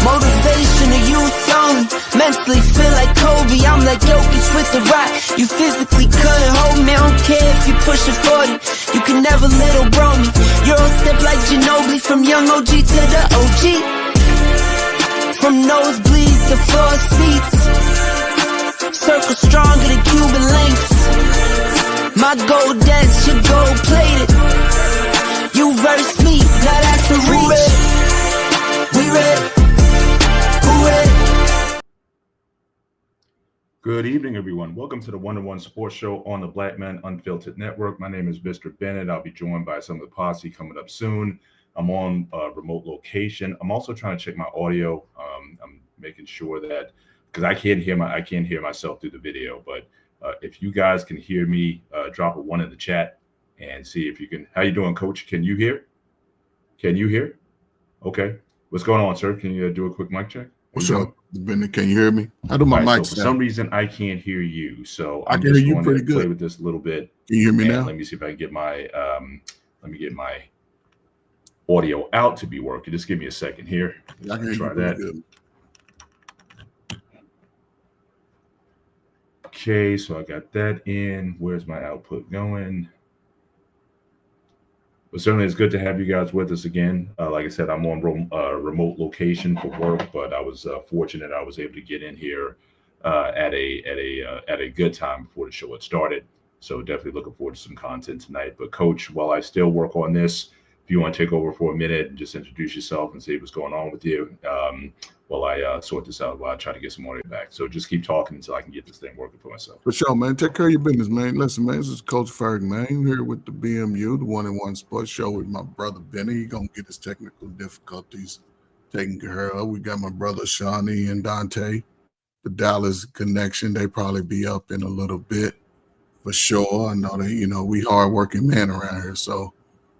Motivation to youth only. Mentally feel like Kobe, I'm like Jokic with the rock. You physically couldn't hold me, I don't care if you pushing 40. You can never little bro me. Euro step like Ginobili, from young OG to the OG. From nosebleeds to floor seats. Circle stronger than Cuban links. My gold dance, your gold plated. You verse me, now that's a reach. We ready. Good evening, everyone. Welcome to the One-on-One Sports Show on the Black Man Unfiltered Network. My name is Mr. Bennett. I'll be joined by some of the posse coming up soon. I'm on a remote location. I'm also trying to check my audio. I'm making sure that, because I can't hear myself through the video. But if you guys can hear me, drop a 1 in the chat and see if you can. How you doing, Coach? Can you hear? Can you hear? Okay. What's going on, sir? Can you do a quick mic check? What's up, Bennett? Can you hear me? I do my mic. So for some reason, I can't hear you. So I can hear you pretty good. Play with this a little bit. Can you hear me now? Let me see if I can get my audio out to be working. Just give me a second here. I can try that. Good. Okay, so I got that in. Where's my output going? But certainly it's good to have you guys with us again. Like I said, I'm on remote location for work, but I was fortunate I was able to get in here at a good time before the show had started. So definitely looking forward to some content tonight. But Coach, while I still work on this, if you want to take over for a minute and just introduce yourself and see what's going on with you, while I sort this out, while I try to get some audio back. So just keep talking until I can get this thing working for myself. For sure, man. Take care of your business, man. Listen, man, this is Coach Ferg, man. I'm here with the BMU, the One-on-One Sports Show with my brother Benny. He's going to get his technical difficulties taken care of. We got my brother Shawnee and Dante, the Dallas connection. They probably be up in a little bit for sure. I know that, we hardworking men around here. So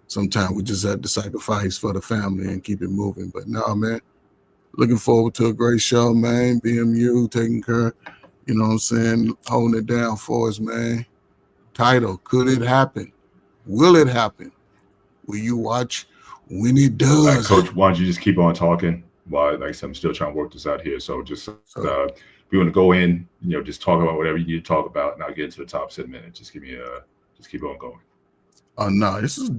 sometimes we just have to sacrifice for the family and keep it moving. But no, man. Looking forward to a great show, man. BMU taking care, holding it down for us, man. Title, could it happen? Will it happen? Will you watch when it does? Right, Coach, why don't you just keep on talking while, like I said, I'm still trying to work this out here. So just if you want to go in, just talk about whatever you need to talk about, and I'll get into the top 7 minutes. Just keep on going. No, this is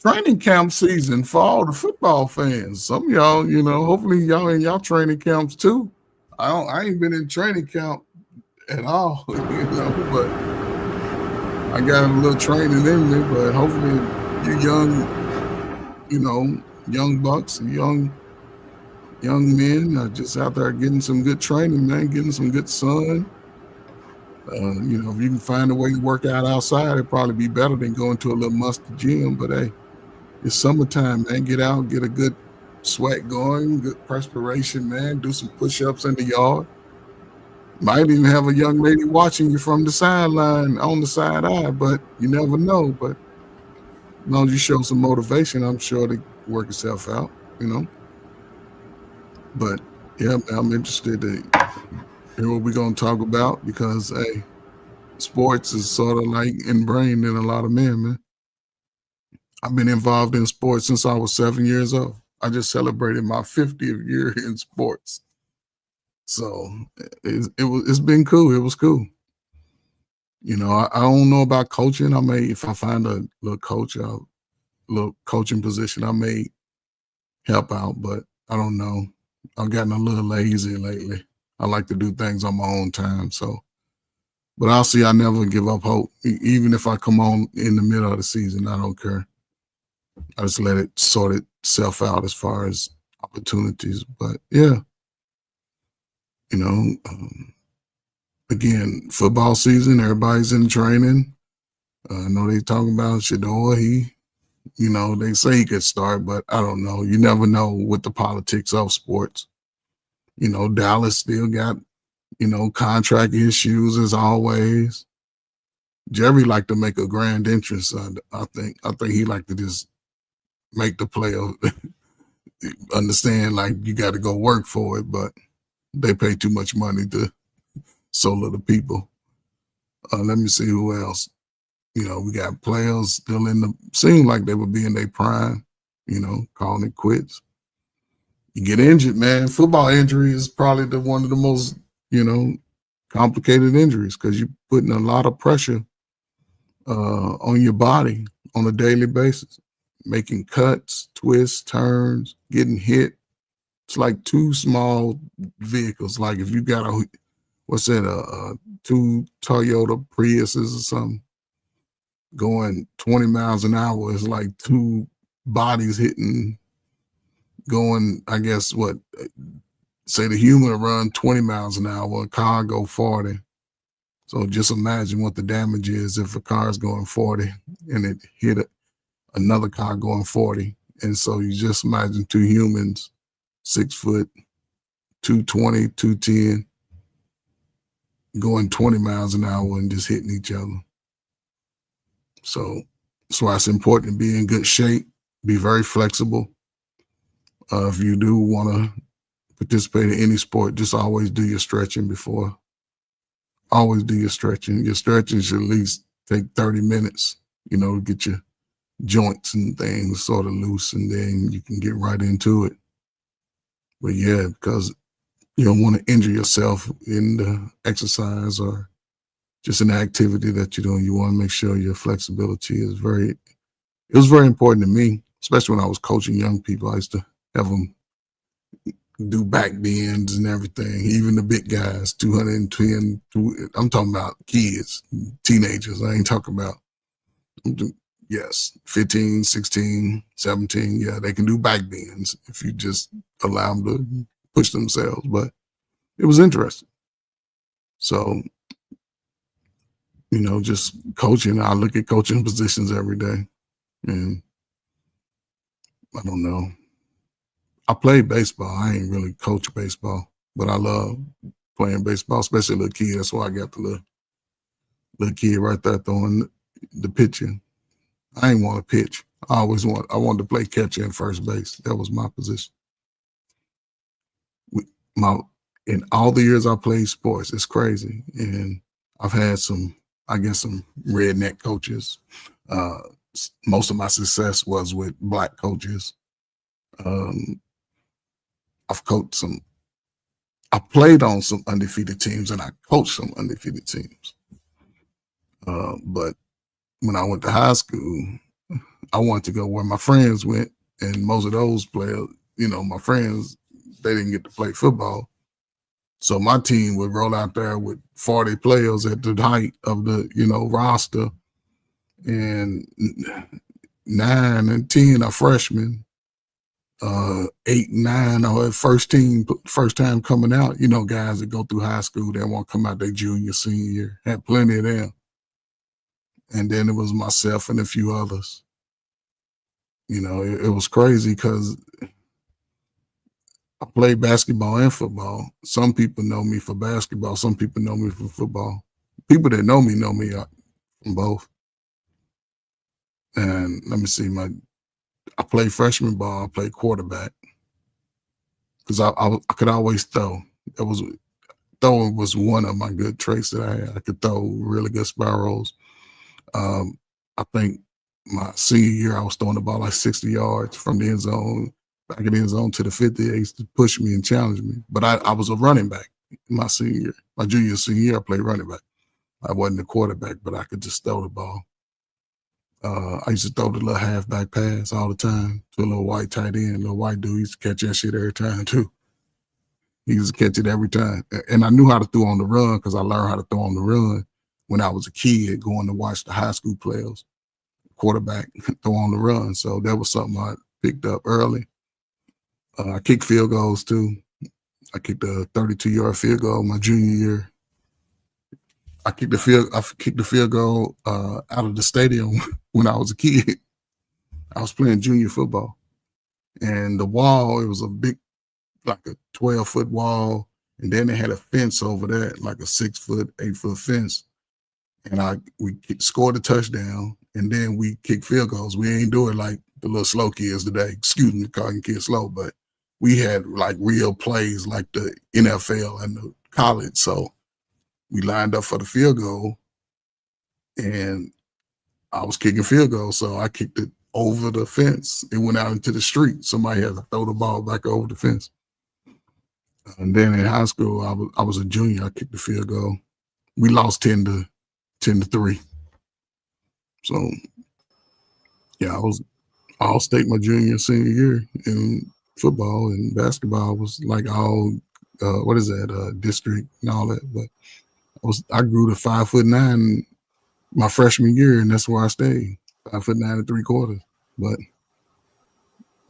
training camp season for all the football fans. Some of y'all, hopefully y'all in y'all training camps too. I ain't been in training camp at all, but I got a little training in me. But hopefully you young bucks and young men are just out there getting some good training, man, getting some good sun. If you can find a way to work out outside, it'd probably be better than going to a little musty gym. But hey, it's summertime, man. Get out, get a good sweat going, good perspiration, man. Do some push-ups in the yard. Might even have a young lady watching you from the sideline on the side eye, but you never know. But as long as you show some motivation, I'm sure it'll work itself out, But yeah, man, I'm interested to hear what we're going to talk about because, hey, sports is sort of like ingrained in a lot of men, man. I've been involved in sports since I was 7 years old. I just celebrated my 50th year in sports. So it's been cool. It was cool. I don't know about coaching. If I find a little coaching position, I may help out, but I don't know. I've gotten a little lazy lately. I like to do things on my own time. But I'll see. I never give up hope. Even if I come on in the middle of the season, I don't care. I just let it sort itself out as far as opportunities. But yeah, again, football season, everybody's in training. I know they talking about Shador. They say he could start, but I don't know. You never know with the politics of sports. Dallas still got, contract issues as always. Jerry liked to make a grand entrance. I think he liked to just make the player understand like you got to go work for it, but they pay too much money to so little people. Let me see who else. We got players still seem like they would be in their prime, calling it quits. You get injured, man. Football injury is probably one of the most, complicated injuries because you're putting a lot of pressure on your body on a daily basis, making cuts, twists, turns, getting hit. It's like two small vehicles. Like if you got two Toyota Priuses or something going 20 miles an hour, it's like two bodies hitting, going, I guess, say the human run 20 miles an hour, a car go 40. So just imagine what the damage is if a car is going 40 and it hit another car going 40. And so you just imagine two humans, 6 foot, 220, 210, going 20 miles an hour and just hitting each other. So that's why it's important to be in good shape, be very flexible. If you do want to participate in any sport, just always do your stretching before. Always do your stretching. Your stretching should at least take 30 minutes, to get your joints and things sort of loose, and then you can get right into it. But yeah, because you don't want to injure yourself in the exercise or just an activity that you're doing. You want to make sure your flexibility is it was very important to me, especially when I was coaching young people. I used to have them do back bends and everything, even the big guys, 210. I'm talking about kids, teenagers. I ain't talking about, 15, 16, 17. Yeah, they can do back bends if you just allow them to push themselves. But it was interesting. So, just coaching, I look at coaching positions every day. And I don't know. I played baseball. I ain't really coach baseball, but I love playing baseball, especially a little kid. That's why I got the little kid right there throwing the pitching. I ain't want to pitch. I wanted to play catcher and first base. That was my position. In all the years I played sports, it's crazy. And I've had some redneck coaches. Most of my success was with Black coaches. I've coached I played on some undefeated teams and I coached some undefeated teams. But when I went to high school, I wanted to go where my friends went. And most of those players, my friends, they didn't get to play football. So my team would roll out there with 40 players at the height of the, roster. And 9 and 10 are freshmen. 8, 9 or first time coming out, guys that go through high school, they won't come out their junior, senior year. Had plenty of them. And then it was myself and a few others. It was crazy because I played basketball and football. Some people know me for basketball. Some people know me for football. People that know me from both. And let me see, I played freshman ball. I played quarterback because I could always throw. Throwing was one of my good traits that I had. I could throw really good spirals. I think my senior year, I was throwing the ball like 60 yards from the end zone, back of the end zone to the 50. They used to push me and challenge me. But I was a running back in my senior year. My junior, senior year, I played running back. I wasn't a quarterback, but I could just throw the ball. I used to throw the little halfback pass all the time to a little white tight end, little white dude. He used to catch that shit every time too. He used to catch it every time. And I knew how to throw on the run because I learned how to throw on the run when I was a kid going to watch the high school players, quarterback throw on the run. So that was something I picked up early. I kicked field goals too. I kicked a 32-yard field goal my junior year. I kicked the field goal out of the stadium when I was a kid. I was playing junior football. And the wall, it was a big, like a 12-foot wall. And then they had a fence over that, like a 6-foot, 8-foot fence. and we scored a touchdown, and then we kicked field goals. We ain't do it like the little slow kids today. Excuse me, calling kids slow, but we had like real plays like the NFL and the college. So we lined up for the field goal, and I was kicking field goals, so I kicked it over the fence. It went out into the street. Somebody had to throw the ball back over the fence. And then in high school, I was a junior. I kicked the field goal. We lost 10-3. So yeah, I was all state my junior and senior year in football, and basketball was like all district and all that. But I grew to 5'9" my freshman year, and that's where I stayed. 5'9" and 3/4. But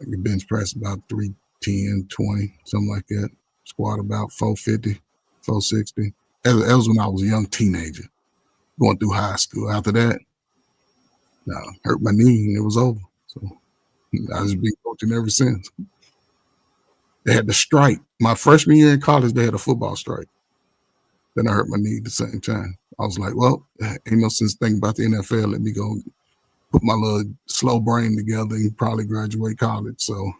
I could bench press about 310, 20, something like that. Squat about 450, 460. That was when I was a young teenager going through high school. After that, hurt my knee and it was over. So I just been coaching ever since. They had the strike. My freshman year in college, they had a football strike. Then I hurt my knee at the same time. I was like, well, ain't no sense thinking about the NFL. Let me go put my little slow brain together and probably graduate college. So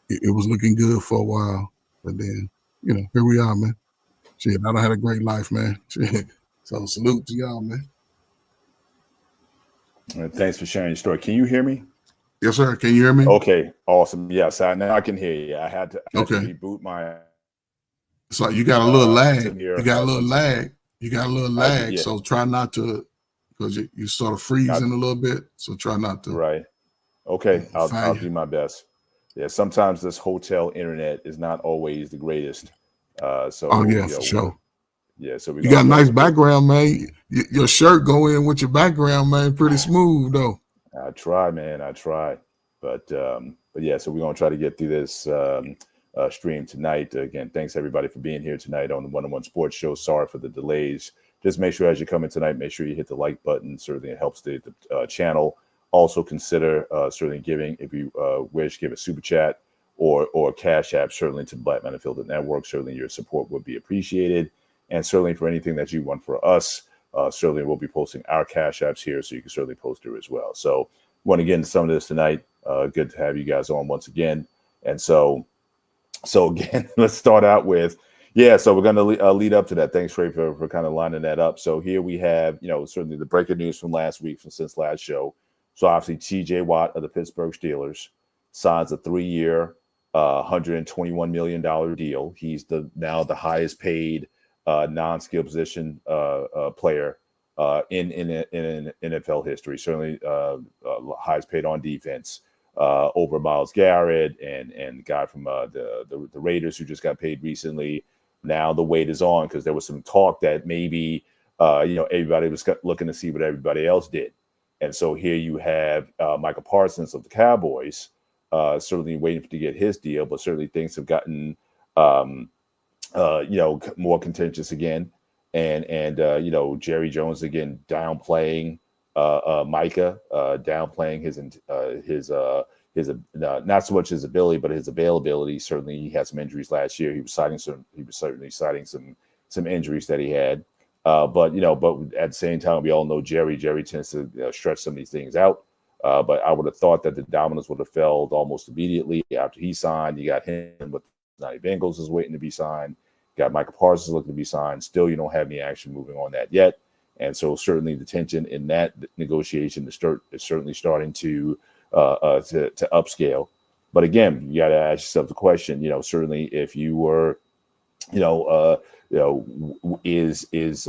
it was looking good for a while. But then, here we are, man. Shit, I done had a great life, man. Shit. So salute to y'all, man. Thanks for sharing your story. Can you hear me? Yes, sir. Can you hear me? Okay, awesome. Yes, now I can hear you. I had to reboot my. It's like you got a little lag. Here, you got a little lag. You got a little lag. So try not to, because you sort of freezing a little bit. So try not to. Right. Okay, I'll do my best. Yeah, sometimes this hotel internet is not always the greatest. For sure. Yeah, so you got a nice background, man. Your shirt go in with your background, man. Pretty smooth, though. I try, man. I try, but yeah. So we're gonna try to get through this stream tonight. Again, thanks everybody for being here tonight on the One-on-One Sports Show. Sorry for the delays. Just make sure as you come in tonight, make sure you hit the like button. Certainly, it helps the channel. Also, consider certainly giving if you wish. Give a super chat or cash app certainly to the Black Men Unfiltered Network. Certainly, your support would be appreciated. And certainly for anything that you want for us, certainly we'll be posting our cash apps here, so you can certainly post there as well. So want to get into some of this tonight. Good to have you guys on once again. And so again, let's start out with, so we're going to lead up to that. Thanks, Ray, for kind of lining that up. So here we have, certainly the breaking news from last week, since last show. So obviously TJ Watt of the Pittsburgh Steelers signs a 3-year, $121 million deal. He's now the highest paid non-skill position player in NFL history. Certainly highest paid on defense over Myles Garrett and the guy from the Raiders who just got paid recently. Now the wait is on because there was some talk that maybe everybody was looking to see what everybody else did. And so here you have Michael Parsons of the Cowboys certainly waiting to get his deal, but certainly things have gotten more contentious again, and Jerry Jones again downplaying Micah, downplaying his not so much his ability, but his availability. Certainly, he had some injuries last year. He was certainly citing some injuries that he had. But at the same time, we all know Jerry tends to stretch some of these things out. But I would have thought that the dominoes would have fell almost immediately after he signed. You got him with Cincinnati Bengals is waiting to be signed. Got Michael Parsons looking to be signed. Still, you don't have any action moving on that yet. And so certainly the tension in that negotiation is certainly starting to upscale. But again, you got to ask yourself the question, certainly if you were, is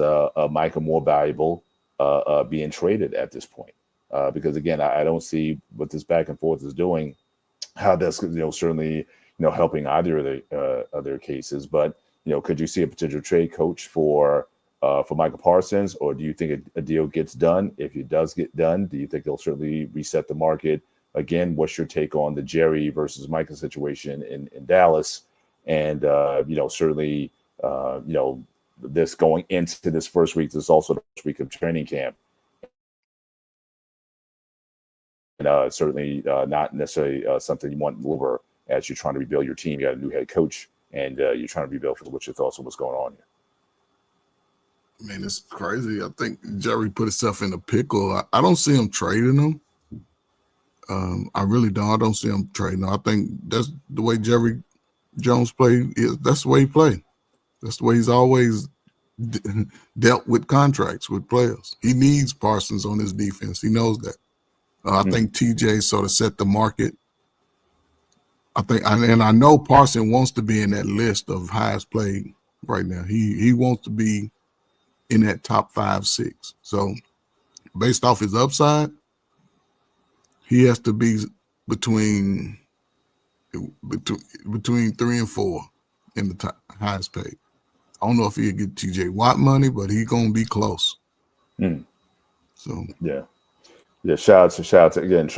Micah more valuable being traded at this point? Because again, I don't see what this back and forth is doing, how that's certainly helping either of the other cases. But could you see a potential trade coach for Michael Parsons, or do you think a deal gets done? If it does get done, do you think they'll certainly reset the market? Again, what's your take on the Jerry versus Micah situation in Dallas? And certainly this going into this first week, this is also the first week of training camp. And certainly not necessarily something you want over as you're trying to rebuild your team. You got a new head coach, and you're trying to rebuild. What's your thoughts on what's going on here? Man, it's crazy. I think Jerry put himself in a pickle. I don't see him trading him. I really don't. I don't see him trading him. I think that's the way Jerry Jones played. That's the way he played. That's the way he's always dealt with contracts with players. He needs Parsons on his defense. He knows that. I think TJ sort of set the market. I know Parsons wants to be in that list of highest played right now. He wants to be in that top 5, 6. So based off his upside, he has to be between 3 and 4 in the top, highest paid. I don't know if he'll get TJ Watt money, but he's gonna be close. So yeah. Shout out to again,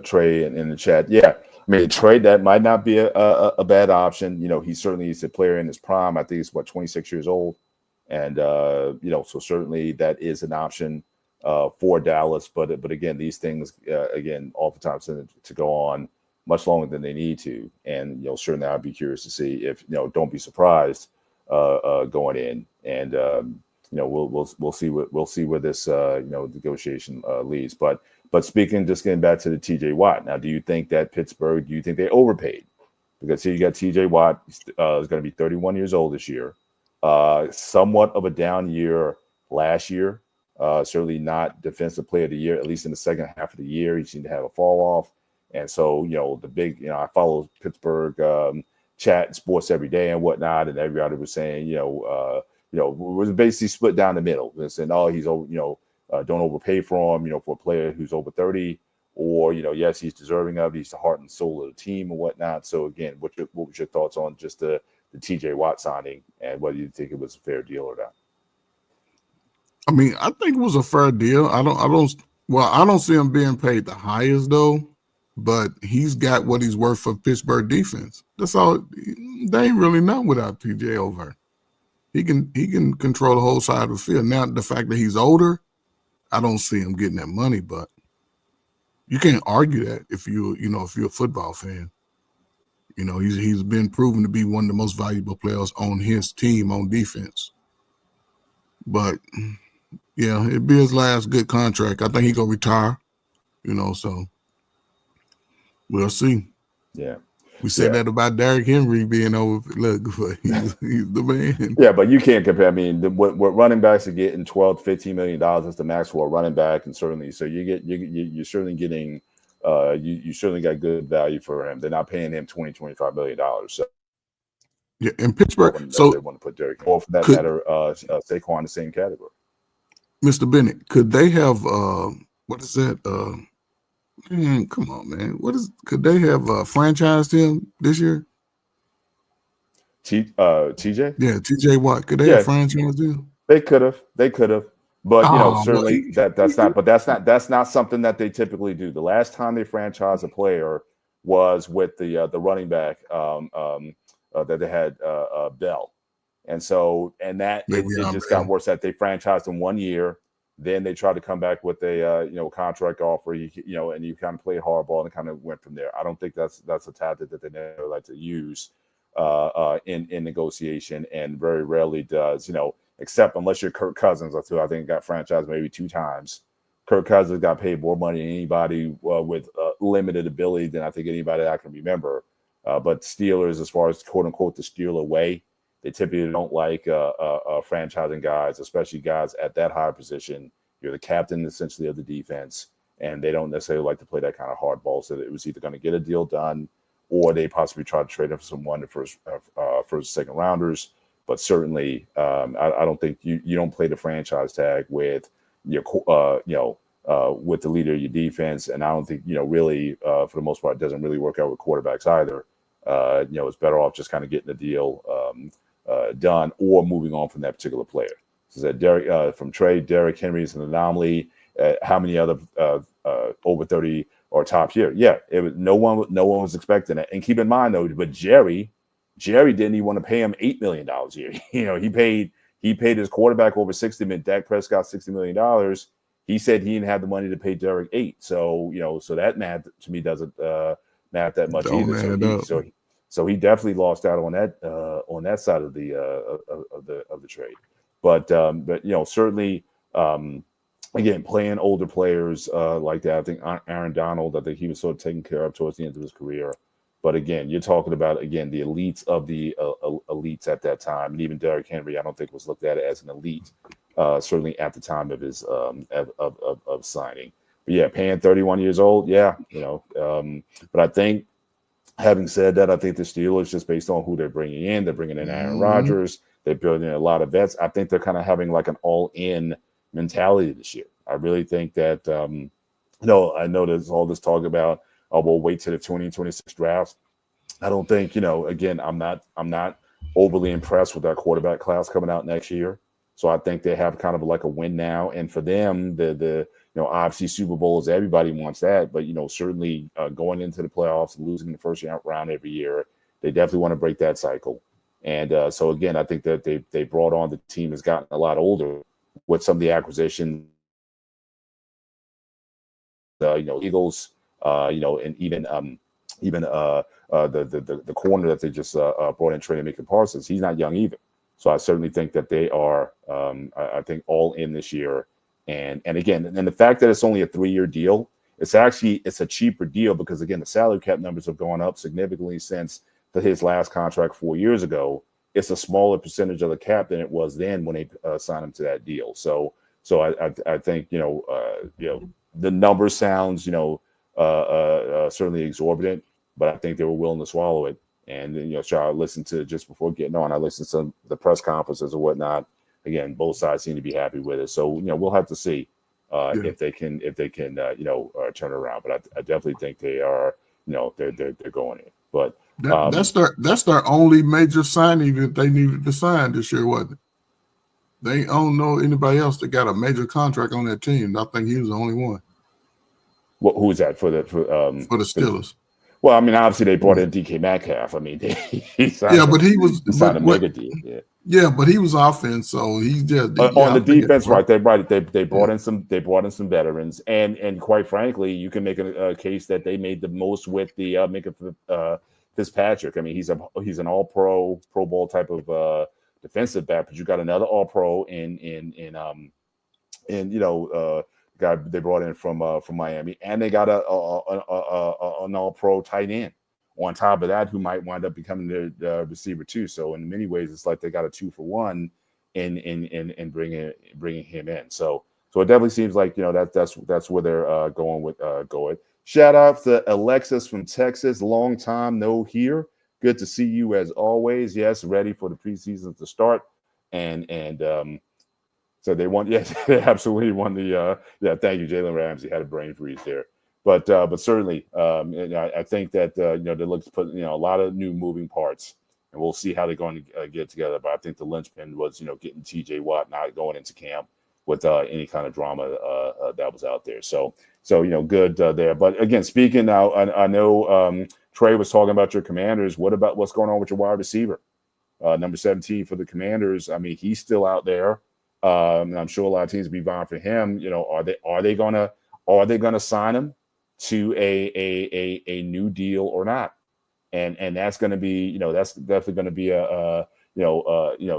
Trey in the chat. Yeah, I mean, Trey, that might not be a bad option. You know, he certainly is a player in his prime. I think he's 26 years old, and you know, so certainly that is an option for Dallas. But again, these things again oftentimes tend to go on much longer than they need to, and you know, certainly I'd be curious to see if don't be surprised going in and. We'll see where this negotiation leads. But speaking, just getting back to the TJ Watt. Now, do you think that Pittsburgh? Do you think they overpaid? Because here you got TJ Watt is going to be 31 years old this year. Somewhat of a down year last year. Certainly not defensive player of the year, at least in the second half of the year. He seemed to have a fall off. And so, the big, I follow Pittsburgh chat and sports every day and whatnot, and everybody was saying, was basically split down the middle. They're saying, oh, he's over, don't overpay for him, for a player who's over 30, or, yes, he's deserving of it. He's the heart and soul of the team and whatnot. So again, what was your thoughts on just the TJ Watt signing and whether you think it was a fair deal or not? I mean, I think it was a fair deal. I don't see him being paid the highest though, but he's got what he's worth for Pittsburgh defense. That's all. They ain't really nothing without TJ over. He can control the whole side of the field. Now, the fact that he's older, I don't see him getting that money, but you can't argue that if you're a football fan. He's been proven to be one of the most valuable players on his team on defense. But yeah, it'd be his last good contract. I think he's gonna retire. So we'll see. Yeah. We said that about Derrick Henry being over. Look, he's the man. Yeah, but you can't compare. I mean, what running backs are getting $12 to $15 million is the max for a running back, and certainly, so you're certainly getting, you certainly got good value for him. They're not paying him $20-25 million. So yeah, in Pittsburgh, so they want to put Derrick, or for that matter, Saquon in the same category. Mr. Bennett, could they have what is that? Man, come on, man. Could they have franchised him this year? TJ? Yeah, TJ Watt. Could they have franchised him? They could have. But certainly that's not something that they typically do. The last time they franchised a player was with the running back that they had Bell. And that it just got worse that they franchised him 1 year. Then they tried to come back with a contract offer, and you kind of played hardball and kind of went from there. I don't think that's a tactic that they never like to use in negotiation, and very rarely does, except unless you're Kirk Cousins, I think got franchised maybe 2 times. Kirk Cousins got paid more money than anybody with limited ability than I think anybody that I can remember. But Steelers, as far as quote unquote the Steeler way, they typically don't like franchising guys, especially guys at that high position. You're the captain, essentially, of the defense, and they don't necessarily like to play that kind of hardball. So it was either going to get a deal done, or they possibly try to trade him for someone the first, second rounders. But certainly, I don't think you don't play the franchise tag with your with the leader of your defense, and I don't think really for the most part it doesn't really work out with quarterbacks either. It's better off just kind of getting the deal done or moving on from that particular player. So that Derrick from Trey, Derrick Henry is an anomaly. How many other over 30 or top here? Yeah, it was no one was expecting it. And keep in mind though, but Jerry didn't even want to pay him $8 million a year. He paid his quarterback over $60 million. Dak Prescott $60 million. He said he didn't have the money to pay Derrick $8. So so that math to me doesn't math that much either. So he definitely lost out on that side of the trade. But certainly, again, playing older players like that. I think Aaron Donald, I think he was sort of taken care of towards the end of his career. But again, you're talking about, again, the elites of the elites at that time. And even Derrick Henry, I don't think was looked at as an elite, certainly at the time of his of signing. But yeah, paying 31 years old, yeah, but I think, having said that, I think the Steelers, just based on who they're bringing in Aaron Rodgers, they're building a lot of vets. I think they're kind of having like an all-in mentality this year. I really think that, I know there's all this talk about, we'll wait to the 2026 draft. I don't think, again, I'm not overly impressed with that quarterback class coming out next year. So I think they have kind of like a win now. And for them, the obviously Super Bowls, everybody wants that. But, certainly going into the playoffs and losing the first round every year, they definitely want to break that cycle. And so, again, I think that they brought on, the team has gotten a lot older with some of the acquisition, Eagles, and even the corner that they just brought in, Trey Maker Parsons. He's not young either. So I certainly think that they are, I think, all in this year. And again, and the fact that it's only a 3-year deal, it's a cheaper deal because, again, the salary cap numbers have gone up significantly since his last contract 4 years ago. It's a smaller percentage of the cap than it was then when they signed him to that deal. So I think, the number sounds, certainly exorbitant, but I think they were willing to swallow it. And I listened to, just before getting on, I listened to the press conferences and whatnot. Again, both sides seem to be happy with it. So, we'll have to see if they can turn around. But I definitely think they are, they're going in. But that's their only major signing that they needed to sign this year, wasn't it? They don't know anybody else that got a major contract on that team. I think he was the only one. Who was that for the Steelers? Well, I mean, obviously they brought in DK Metcalf. I mean, he signed a mega deal. Yeah, but he was offense, so he's just on the defense, right? They brought in some veterans, and quite frankly, you can make a case that they made the most with the Minka Fitzpatrick. I mean, he's an All Pro Bowl type of defensive back, but you got another All Pro in guy they brought in from Miami, and they got an All-Pro tight end on top of that, who might wind up becoming the receiver too. So in many ways, it's like they got a 2-for-1 in bringing him in. So it definitely seems like that's where they're going with going. Shout out to Alexis from Texas, long time no here. Good to see you as always. Yes, ready for the preseason to start, and so they won. Yes, they absolutely won the. Thank you, Jalen Ramsey had a brain freeze there, but certainly, I think that they look to put a lot of new moving parts, and we'll see how they're going to get together. But I think the linchpin was getting T.J. Watt not going into camp with any kind of drama that was out there. So good there. But again, speaking now, I know Trey was talking about your Commanders. What about what's going on with your wide receiver, number 17 for the Commanders? I mean, he's still out there. And I'm sure a lot of teams will be vying for him. Are they gonna sign him to a new deal or not? And that's going to be that's definitely going to be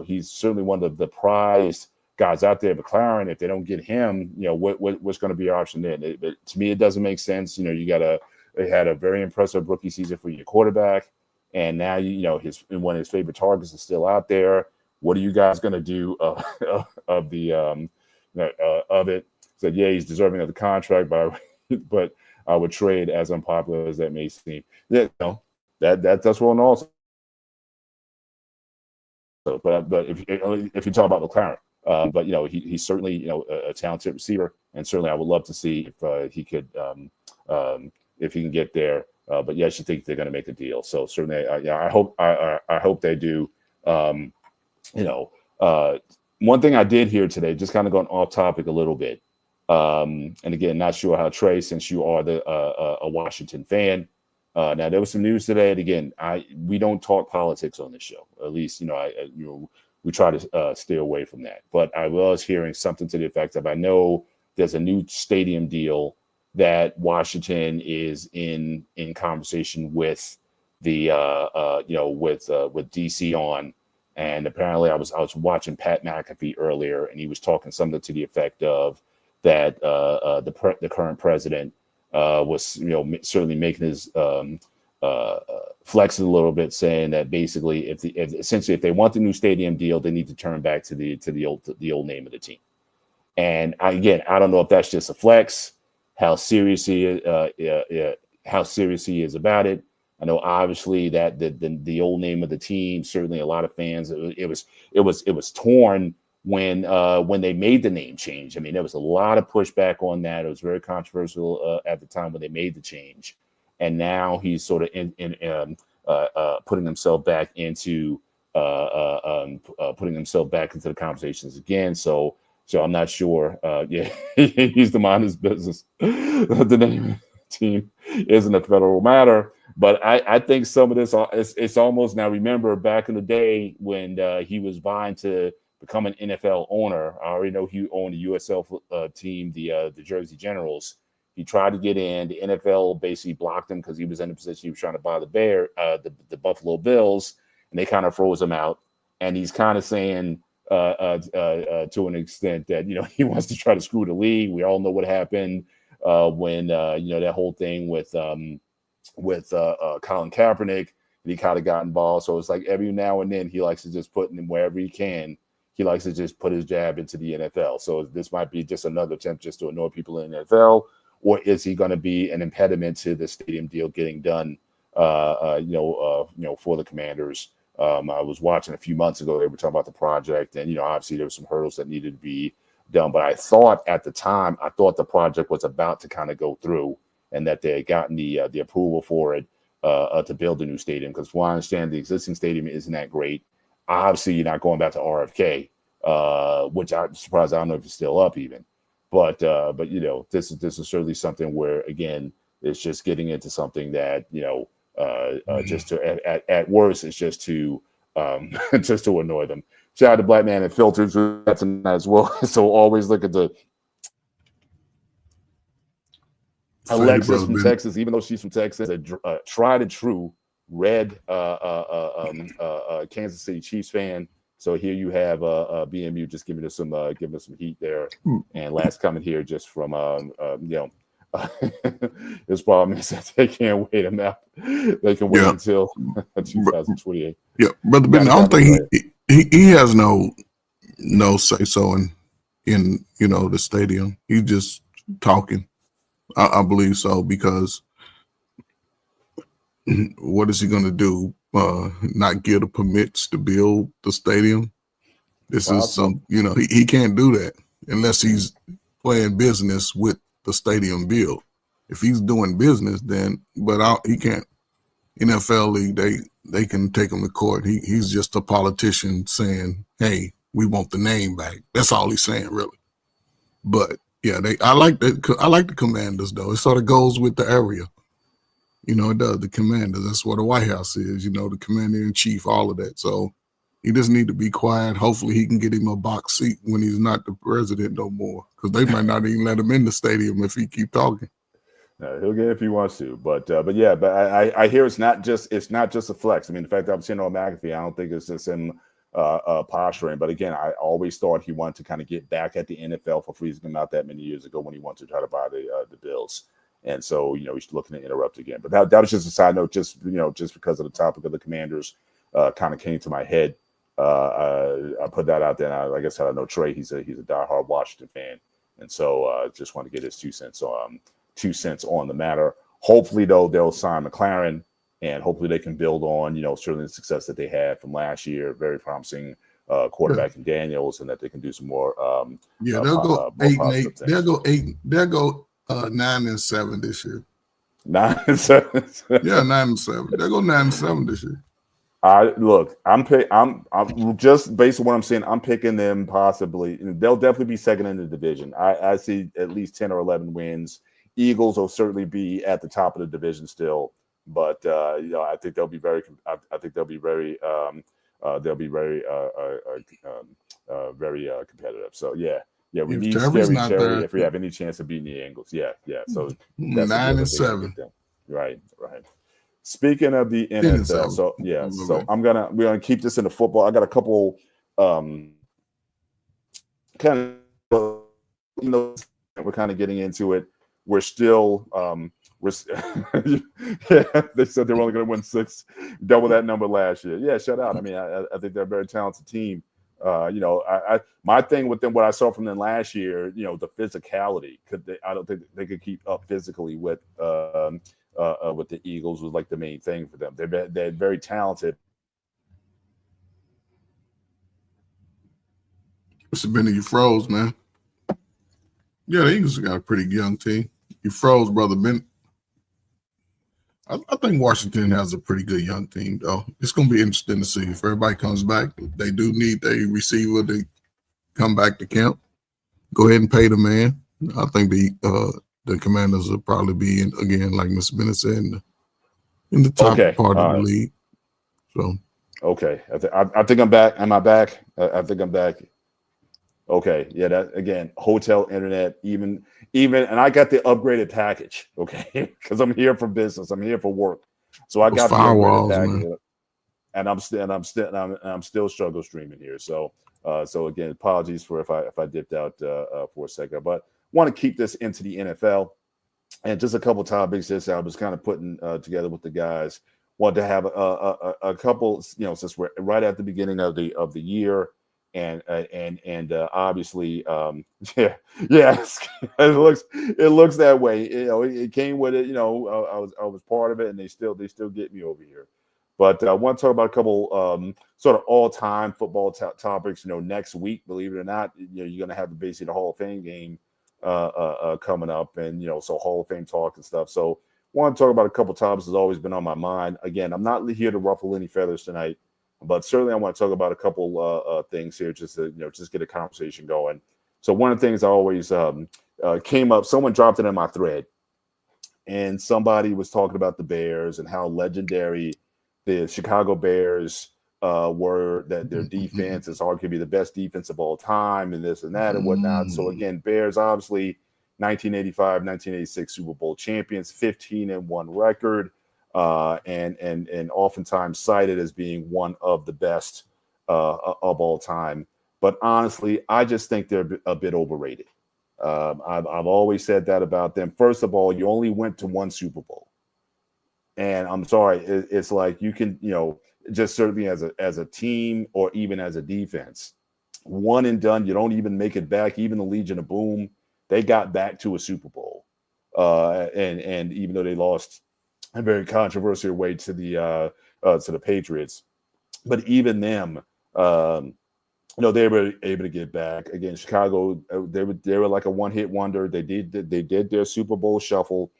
he's certainly one of the prized guys out there. McLaren, if they don't get him, what's going to be your option then? To me, it doesn't make sense. They had a very impressive rookie season for your quarterback, and now one of his favorite targets is still out there. What are you guys going to do of it? Said, yeah, he's deserving of the contract, but I would trade, as unpopular as that may seem. That's one also. But if you talk about McLaren, but he's certainly a talented receiver, and certainly I would love to see if he could if he can get there. But yes, you think they're going to make a deal. So certainly, I hope they do. One thing I did hear today, just kind of going off topic a little bit, and again, not sure how, Trey, since you are a Washington fan. Now there was some news today, and again, we don't talk politics on this show. At least we try to stay away from that. But I was hearing something to the effect of, I know there's a new stadium deal that Washington is in conversation with the with DC on. And apparently, I was watching Pat McAfee earlier, and he was talking something to the effect of that the current president was certainly making his flexing a little bit, saying that basically if essentially if they want the new stadium deal, they need to turn back to the old name of the team. And I don't know if that's just a flex, how serious he is about it. I know obviously that the old name of the team, certainly a lot of fans, it was torn when they made the name change. I mean, there was a lot of pushback on that. It was very controversial at the time when they made the change, and now he's sort of putting himself back into the conversations again. So I'm not sure. He's the mind his business. The name of the team isn't a federal matter. But I think some of this, it's almost now. Remember back in the day when he was vying to become an NFL owner. I already know he owned the USL team, the Jersey Generals. He tried to get in. The NFL basically blocked him because he was in a position he was trying to buy the Buffalo Bills, and they kind of froze him out. And he's kind of saying to an extent that he wants to try to screw the league. We all know what happened when that whole thing with Colin Kaepernick, and he kind of got involved. So it's like every now and then he likes to just put him wherever he can. He likes to just put his jab into the NFL. So this might be just another attempt just to annoy people in the NFL, or is he going to be an impediment to the stadium deal getting done? For the Commanders. I was watching a few months ago. They were talking about the project, and obviously there were some hurdles that needed to be done. But I thought at the time, the project was about to kind of go through, and that they had gotten the approval for it to build a new stadium. Because from what I understand, the existing stadium isn't that great. Obviously, you're not going back to RFK, which I'm surprised. I don't know if it's still up even. But this is certainly something where, again, it's just getting into something that just to at worst, it's just to just to annoy them. Shout out to Black Man and Filters, that's as well. So always look at the Alexis from Texas, even though she's from Texas, a tried and true red Kansas City Chiefs fan. So here you have BMU just giving us some heat there. And last comment here just from this problem is that they can't wait enough. They can wait until 2028. Yeah, Brother Ben, I don't think he has no say so in the stadium. He's just talking. I believe so, because what is he going to do? Not give the permits to build the stadium? This is some, he can't do that unless he's playing business with the stadium bill. If he's doing business, then, he can't. NFL league, they can take him to court. He's just a politician saying, "Hey, we want the name back." That's all he's saying, really. But yeah, I like the Commanders though. It sort of goes with the area. It does. The Commanders. That's what the White House is. The Commander in Chief, all of that. So he just need to be quiet. Hopefully, he can get him a box seat when he's not the president no more, because they might not even let him in the stadium if he keep talking. He'll get it if he wants to, but I hear it's not just a flex. I mean, in fact, I'm seeing on McAfee. I don't think it's just him posturing. But again, I always thought he wanted to kind of get back at the NFL for freezing him out that many years ago when he wanted to try to buy the Bills. And so, he's looking to interrupt again. But that was just a side note, just because of the topic of the Commanders kind of came to my head. I put that out there. And like I said, I know Trey, he's a diehard Washington fan. And so just want to get his 2 cents on the matter. Hopefully, though, they'll sign McLaren, and hopefully they can build on, certainly the success that they had from last year. Very promising quarterback in Daniels, and that they can do some more. They'll go 8-8. They'll go 8. They'll go 9-7 this year. 9-7. Yeah, 9-7. They'll go 9-7 this year. I'm just based on what I'm seeing, I'm picking them possibly. They'll definitely be second in the division. I see at least 10 or 11 wins. Eagles will certainly be at the top of the division still, but I think they'll be very. I think they'll be very competitive. So yeah. We need Scary Terry if we have any chance of beating the Eagles. Yeah. So 9-7. Right. Speaking of the NFL, so yeah, so we're gonna keep this in the football. I got a couple kind of, we're kind of getting into it. We're still yeah, they said they were only going to win 6, double that number last year. Yeah, shut out. I mean, I think they're a very talented team. My thing with them, what I saw from them last year, the physicality. I don't think they could keep up physically with the Eagles was like the main thing for them. They're very talented. Mr. Benny, you froze, man. Yeah, the Eagles got a pretty young team. You froze, brother Ben. I think Washington has a pretty good young team, though. It's going to be interesting to see if everybody comes back. They do need a receiver to come back to camp. Go ahead and pay the man. I think the Commanders will probably be again, like Mr. Bennett said, in the top part of the league. So okay, I think I'm back. Am I back? I think I'm back. Okay, yeah, that again, hotel, internet, even, and I got the upgraded package. Okay, because I'm here for business, I'm here for work, so I got the upgraded package, man. And I'm still struggle streaming here. So again, apologies for if I dipped out for a second, but want to keep this into the NFL and just a couple topics. Just I was kind of putting together with the guys. Want to have a couple, since we're right at the beginning of the year. And obviously, it looks that way. It came with it. I was part of it, and they still get me over here. But I want to talk about a couple sort of all-time football topics. Next week, believe it or not, you're going to have basically the Hall of Fame game coming up, and so Hall of Fame talk and stuff. So, want to talk about a couple topics that's always been on my mind. Again, I'm not here to ruffle any feathers tonight. But certainly, I want to talk about a couple things here, just to just get a conversation going. So one of the things I always came up, someone dropped it in my thread, and somebody was talking about the Bears and how legendary the Chicago Bears were. That their defense is arguably the best defense of all time, and this and that and whatnot. So again, Bears obviously 1985, 1986 Super Bowl champions, 15-1 record. And oftentimes cited as being one of the best of all time. But honestly, I just think they're a bit overrated. I've always said that about them. First of all, you only went to one Super Bowl. And I'm sorry, it's like you can, just certainly as a team or even as a defense, one and done, you don't even make it back. Even the Legion of Boom, they got back to a Super Bowl. And even though they lost a very controversial way to the Patriots, but even them, they were able to get back. Again, Chicago, they were like a one-hit wonder. They did their Super Bowl shuffle,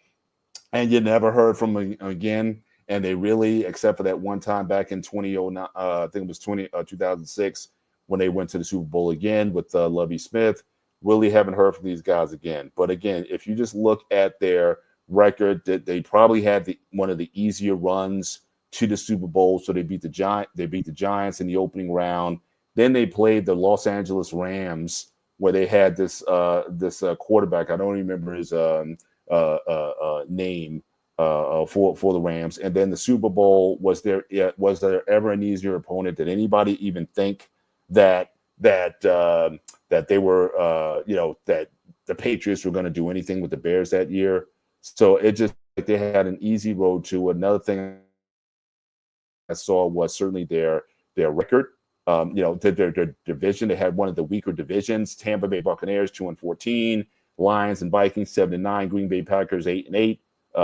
and you never heard from them again. And they really, except for that one time back in 2009, I think it was 2006, when they went to the Super Bowl again with Lovie Smith, really haven't heard from these guys again. But again, if you just look at their record, that they probably had one of the easier runs to the Super Bowl. So they beat the Giants in the opening round. Then they played the Los Angeles Rams, where they had this quarterback. I don't remember his name for the Rams. And then the Super Bowl, was there ever an easier opponent? Did anybody even think that they were that the Patriots were going to do anything with the Bears that year? So it just like they had an easy road to. Another thing I saw was certainly their record. Their division. They had one of the weaker divisions. Tampa Bay Buccaneers 2-14, Lions and Vikings 7-9, Green Bay Packers 8-8.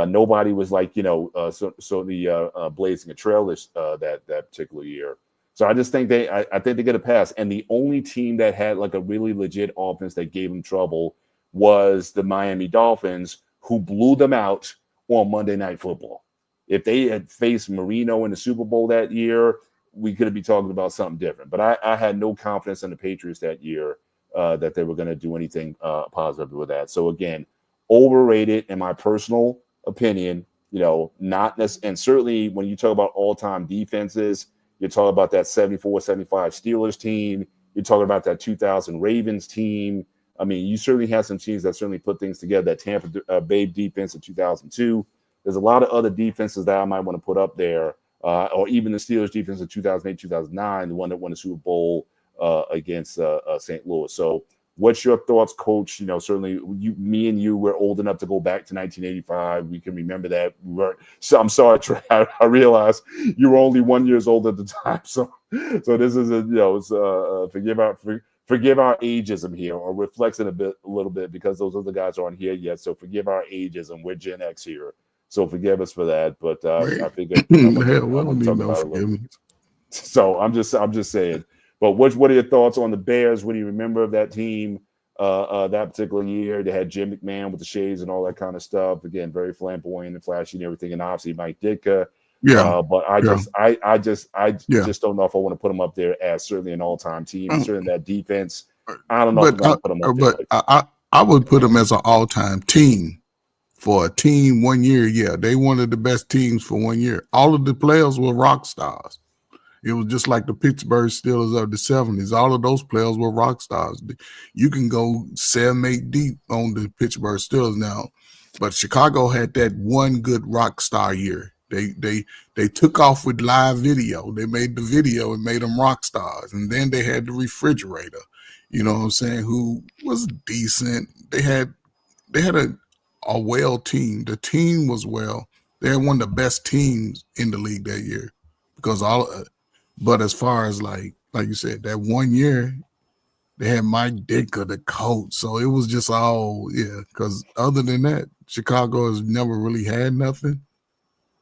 Nobody was like the blazing a trail that particular year. So I just think I think they get a pass. And the only team that had like a really legit offense that gave them trouble was the Miami Dolphins, who blew them out on Monday Night Football. If they had faced Marino in the Super Bowl that year, we could be talking about something different. But I had no confidence in the Patriots that year that they were going to do anything positive with that. So again, overrated in my personal opinion. Not necessarily, and certainly when you talk about all-time defenses, you're talking about that 74-75 Steelers team. You're talking about that 2000 Ravens team. I mean, you certainly have some teams that certainly put things together. That Tampa Bay defense in 2002. there's a lot of other defenses that I might want to put up there, or even the Steelers defense in 2008, 2009, the one that won the Super Bowl against St. Louis. So what's your thoughts, Coach? You know, certainly me and you were old enough to go back to 1985. We can remember that. So I'm sorry, Trey, I realized you were only 1 year old at the time. So this is it's forgive our ageism here, or reflecting a little bit, because those other guys aren't here yet. So forgive our ageism. We're Gen X here, so forgive us for that. But I figured I'm going to talk about it a little bit. So I'm just saying. But what are your thoughts on the Bears? What do you remember of that team that particular year? They had Jim McMahon with the shades and all that kind of stuff. Again, very flamboyant and flashy and everything. And obviously Mike Ditka. Yeah. But I just don't know if I want to put them up there as certainly an all-time team. Certainly that defense. I don't know if I want to put them up there. But I would put them as an all-time team. For a team 1 year, yeah, they one of the best teams for 1 year. All of the players were rock stars. It was just like the Pittsburgh Steelers of the 70s. All of those players were rock stars. You can go 7-8 deep on the Pittsburgh Steelers now, but Chicago had that one good rock star year. They took off with live video. They made the video and made them rock stars. And then they had the refrigerator, you know what I'm saying, who was decent. They had a well team. The team was well. They had one of the best teams in the league that year, because but as far as like you said, that 1 year, they had Mike Ditka, the coach. So it was just all, because other than that, Chicago has never really had nothing,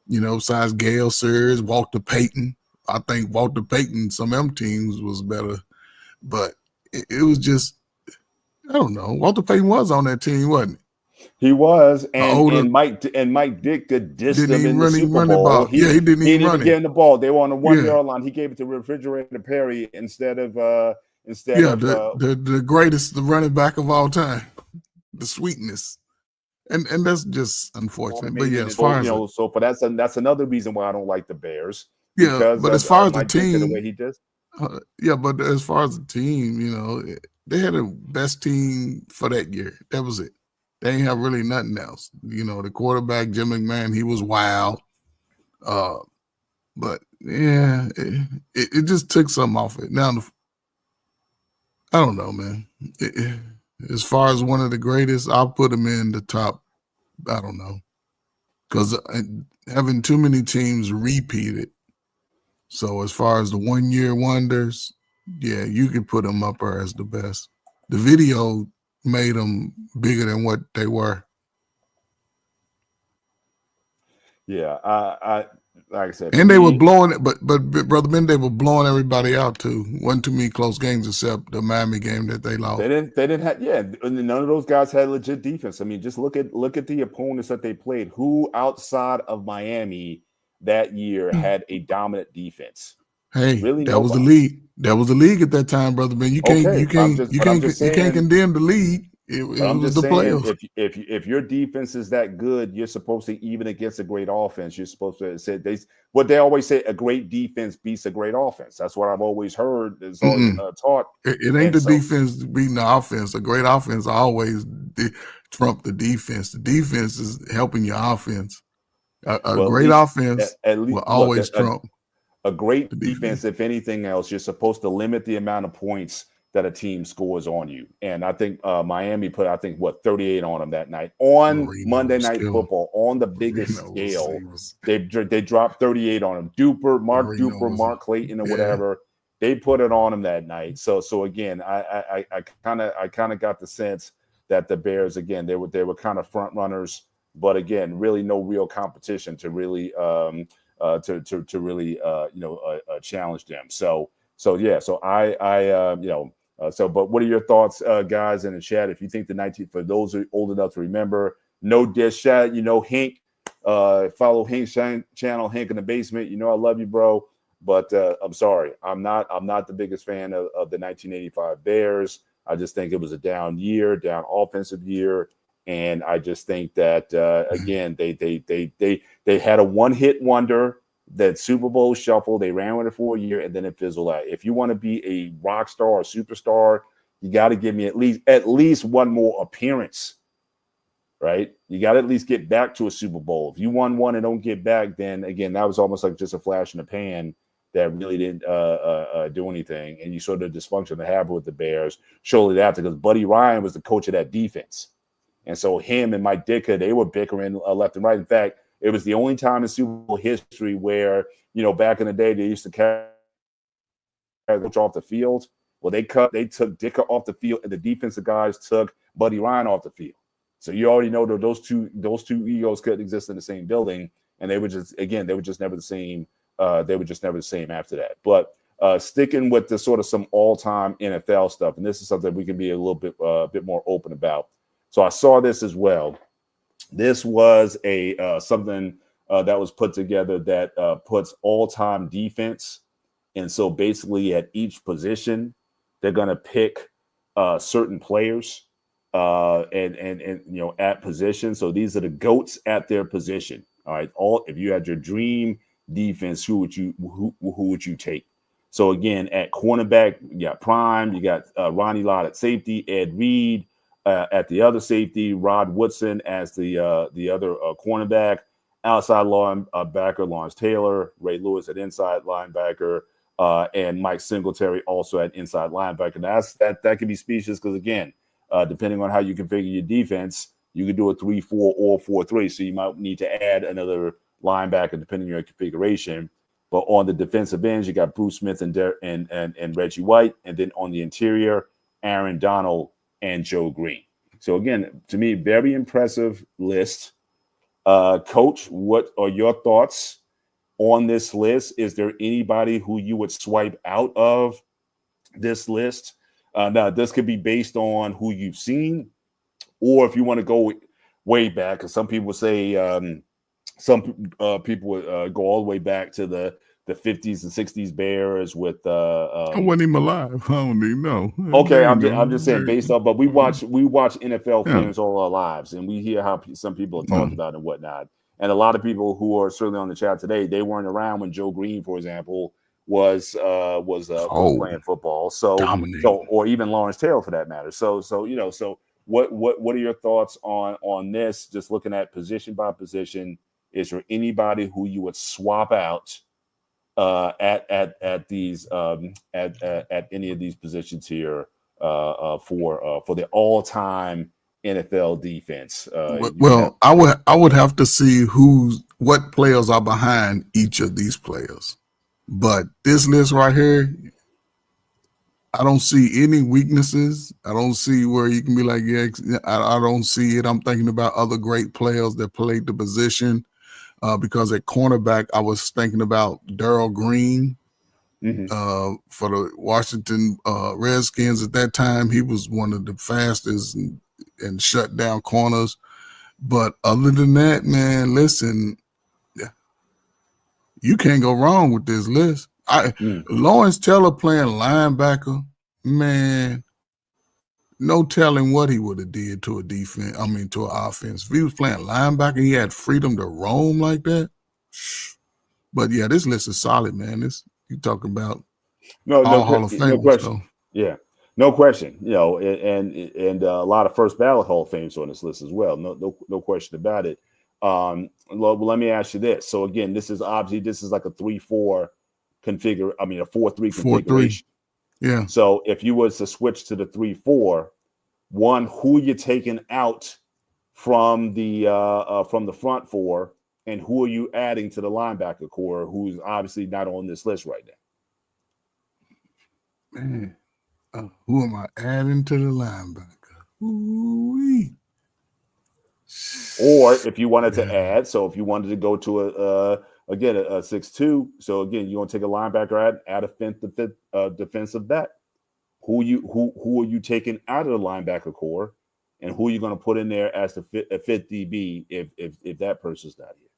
besides Gale Sears, Walter Payton. I think Walter Payton, some of them teams was better. But it was just, I don't know. Walter Payton was on that team, wasn't he? He was, and Mike Ditka dissed him in the Super Bowl. He didn't even get in the ball. They were on the 1 yard line. He gave it to Refrigerator Perry instead of the greatest, the running back of all time, the sweetness, and that's just unfortunate. But yeah, as far as that's another reason why I don't like the Bears. Yeah, but as far as the team, the way he does. But as far as the team, they had the best team for that year. That was it. They ain't have really nothing else. The quarterback, Jim McMahon, he was wild. But yeah, it just took something off it. Now, I don't know, man. As far as one of the greatest, I'll put him in the top. I don't know. Because having too many teams repeated. So as far as the 1 year wonders, yeah, you could put them up there as the best. The video made them bigger than what they were. Yeah, I like I said, and they were blowing it, but Brother Ben, they were blowing everybody out too. Wasn't too many close games except the Miami game that they lost. They didn't have none of those guys had legit defense. I mean, just look at the opponents that they played. Who outside of Miami that year had a dominant defense? Hey, really, that was the league. That was the league at that time, Brother Ben. You can't condemn the league. It was the players. If your defense is that good, you're supposed to, even against a great offense, you're supposed to say what they always say: a great defense beats a great offense. That's what I've always heard. It's always taught. It ain't the defense beating the offense. A great offense always trump the defense. The defense is helping your offense. A great offense will always trump. A great defense, if anything else, you're supposed to limit the amount of points that a team scores on you. And I think Miami put, 38 on them that night on Monday Night Football on the biggest scale. They dropped 38 on them. Mark Clayton, or whatever. They put it on them that night. So again, I kind of got the sense that the Bears, again, they were kind of front runners, but again, really no real competition to really challenge them. But what are your thoughts, guys, in the chat? If you think for those who are old enough to remember, no dish chat, Hank, follow Hank's channel, Hank in the Basement. I love you, bro. But I'm sorry, I'm not the biggest fan of the 1985 Bears. I just think it was a down offensive year. And I just think that again, they had a one-hit wonder, that Super Bowl shuffle. They ran with it for a year and then it fizzled out. If you want to be a rock star or superstar, you got to give me at least one more appearance right? You got to at least get back to a Super Bowl. If you won one and don't get back, then again, that was almost like just a flash in the pan that really didn't do anything. And you saw the dysfunction that happened with the Bears shortly after, because Buddy Ryan was the coach of that defense. And so him and Mike Ditka, they were bickering left and right. In fact, it was the only time in Super Bowl history where, back in the day, they used to carry the coach off the field. Well, they took Ditka off the field, and the defensive guys took Buddy Ryan off the field. So you already know that those two egos couldn't exist in the same building, and they were just never the same. They were just never the same after that. But sticking with the sort of some all-time NFL stuff, and this is something we can be a little bit more open about. So I saw this as well. This was a something that was put together that puts all-time defense, and so basically at each position, they're going to pick certain players. And at position. So these are the GOATs at their position. All right. If you had your dream defense, who would you take? So again, at cornerback, you got Prime, you got Ronnie Lott at safety, Ed Reed at the other safety, Rod Woodson as the other cornerback, outside linebacker Lawrence Taylor, Ray Lewis at inside linebacker, and Mike Singletary also at inside linebacker. Now that can be specious because again, depending on how you configure your defense, you could do a 3-4 or 4-3. So you might need to add another linebacker depending on your configuration. But on the defensive ends, you got Bruce Smith and Reggie White, and then on the interior, Aaron Donald and Joe Green. So again, to me, very impressive list. Coach, what are your thoughts on this list? Is there anybody who you would swipe out of this list? Now, this could be based on who you've seen, or if you want to go way back, because some people say some people would go all the way back to the 50s and 60s Bears with. I wasn't even alive. I don't even know. Okay, I'm just saying based on, but we watch NFL films all our lives, and we hear how some people are talked about and whatnot. And a lot of people who are certainly on the chat today, they weren't around when Joe Green, for example, was playing football. So or even Lawrence Taylor for that matter. So what are your thoughts on this? Just looking at position by position, is there anybody who you would swap out at these at any of these positions here for the all-time NFL defense? I would have to see what players are behind each of these players. But this list right here, I don't see any weaknesses. I don't see where you can be like, yeah, I don't see it. I'm thinking about other great players that played the position. Because at cornerback, I was thinking about Darrell Green for the Washington Redskins at that time. He was one of the fastest and shut down corners. But other than that, man, listen, you can't go wrong with this list. Lawrence Taylor playing linebacker, man, no telling what he would have did to a defense. I mean, to an offense. If he was playing linebacker, he had freedom to roam like that. But yeah, this list is solid, man. You talking about all Hall of Fame. No question. Yeah, no question. And a lot of first ballot Hall of Fames on this list as well. No question about it. Well, let me ask you this. So again, this is like a 3-4 configure. I mean, a 4-3 configuration. 4-3. Yeah. So if you was to switch to the 3-4, one, who you taking out from the front four, and who are you adding to the linebacker core, who's obviously not on this list right now? Man, who am I adding to the linebacker? Ooh-wee. Or if you wanted to add, so if you wanted to go to a 6-2, so again, you're gonna take a linebacker, add a fifth defensive back. Who are you taking out of the linebacker core, and who are you gonna put in there as a fifth DB if that person's not here?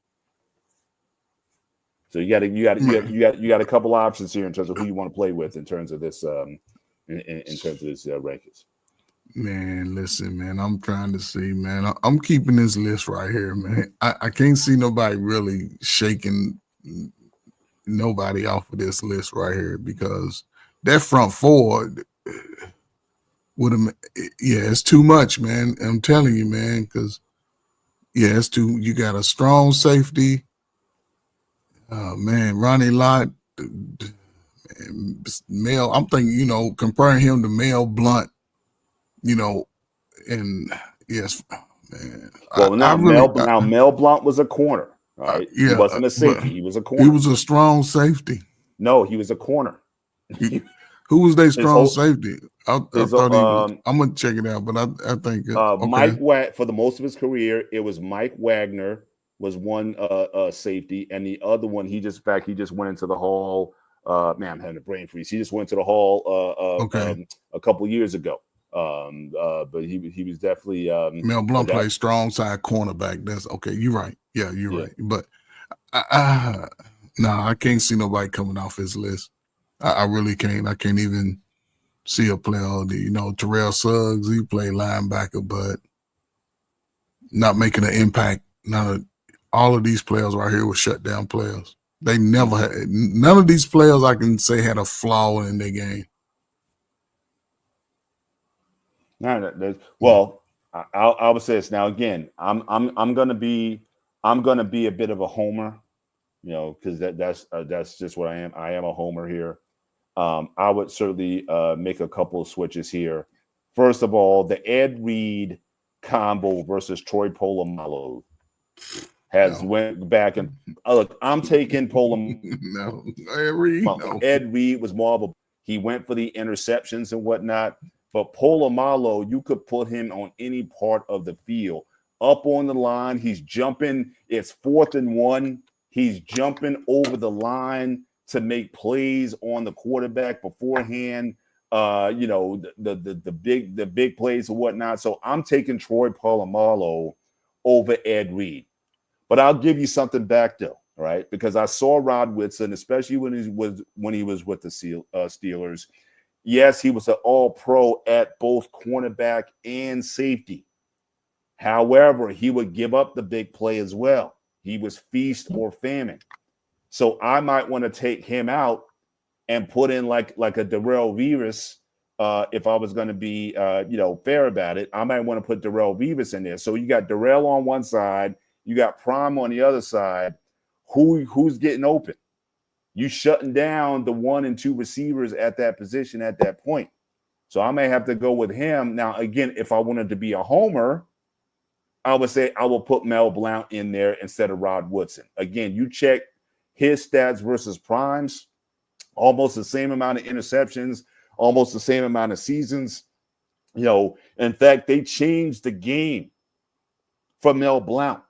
So you got a couple options here in terms of who you want to play with in terms of this in terms of this rankings. Man, listen, man, I'm trying to see, man. I'm keeping this list right here, man. I can't see nobody really shaking nobody off of this list right here, because that front four would have, it's too much, man. I'm telling you, man, because Yeah, it's two. You got a strong safety. Man, Ronnie Lott, Mel. I'm thinking, comparing him to Mel Blunt, and yes, man. Well, I really, Mel Blount was a corner, right? He yeah, wasn't a but safety. He was a he corner. was a strong safety. No, he was a corner. Who was their His strong whole, safety? I his thought he was. I'm gonna check it out, but I think okay. For the most of his career, it was Mike Wagner was one safety, and the other one he just went into the hall. Man, I'm having a brain freeze. He just went to the hall Okay. a couple years ago. But he was definitely Mel Blunt plays strong side cornerback. That's okay. You're right. Yeah, you're right. But I can't see nobody coming off his list. I really can't. I can't even see a player. Terrell Suggs, he played linebacker, but not making an impact. All of these players right here were shutdown players. They never had. None of these players I can say had a flaw in their game. Well, I would say this now. Again, I'm gonna be a bit of a homer, because that's just what I am. I am a homer here. I would certainly make a couple of switches here. First of all, the Ed Reed combo versus Troy Polamalu went back and look. I'm taking Polamalu. No, Ed Reed. No. Ed Reed was more of a. He went for the interceptions and whatnot. But Polamalu, you could put him on any part of the field. Up on the line, he's jumping. It's 4th and 1. He's jumping over the line to make plays on the quarterback beforehand. The big plays and whatnot. So I'm taking Troy Polamalu over Ed Reed. But I'll give you something back though, right? Because I saw Rod Woodson, especially when he was with the Steelers. Yes, he was an all-pro at both cornerback and safety. However, he would give up the big play as well. He was feast or famine. So I might want to take him out and put in like a Darrell Revis. If I was going to be fair about it, I might want to put Darrell Revis in there. So you got Darrell on one side, you got Prime on the other side. Who's getting open? You shutting down the 1 and 2 receivers at that position at that point. So I may have to go with him. Now, again, if I wanted to be a homer, I would say I will put Mel Blount in there instead of Rod Woodson. Again, you check his stats versus Prime's, almost the same amount of interceptions, almost the same amount of seasons. In fact, they changed the game for Mel Blount.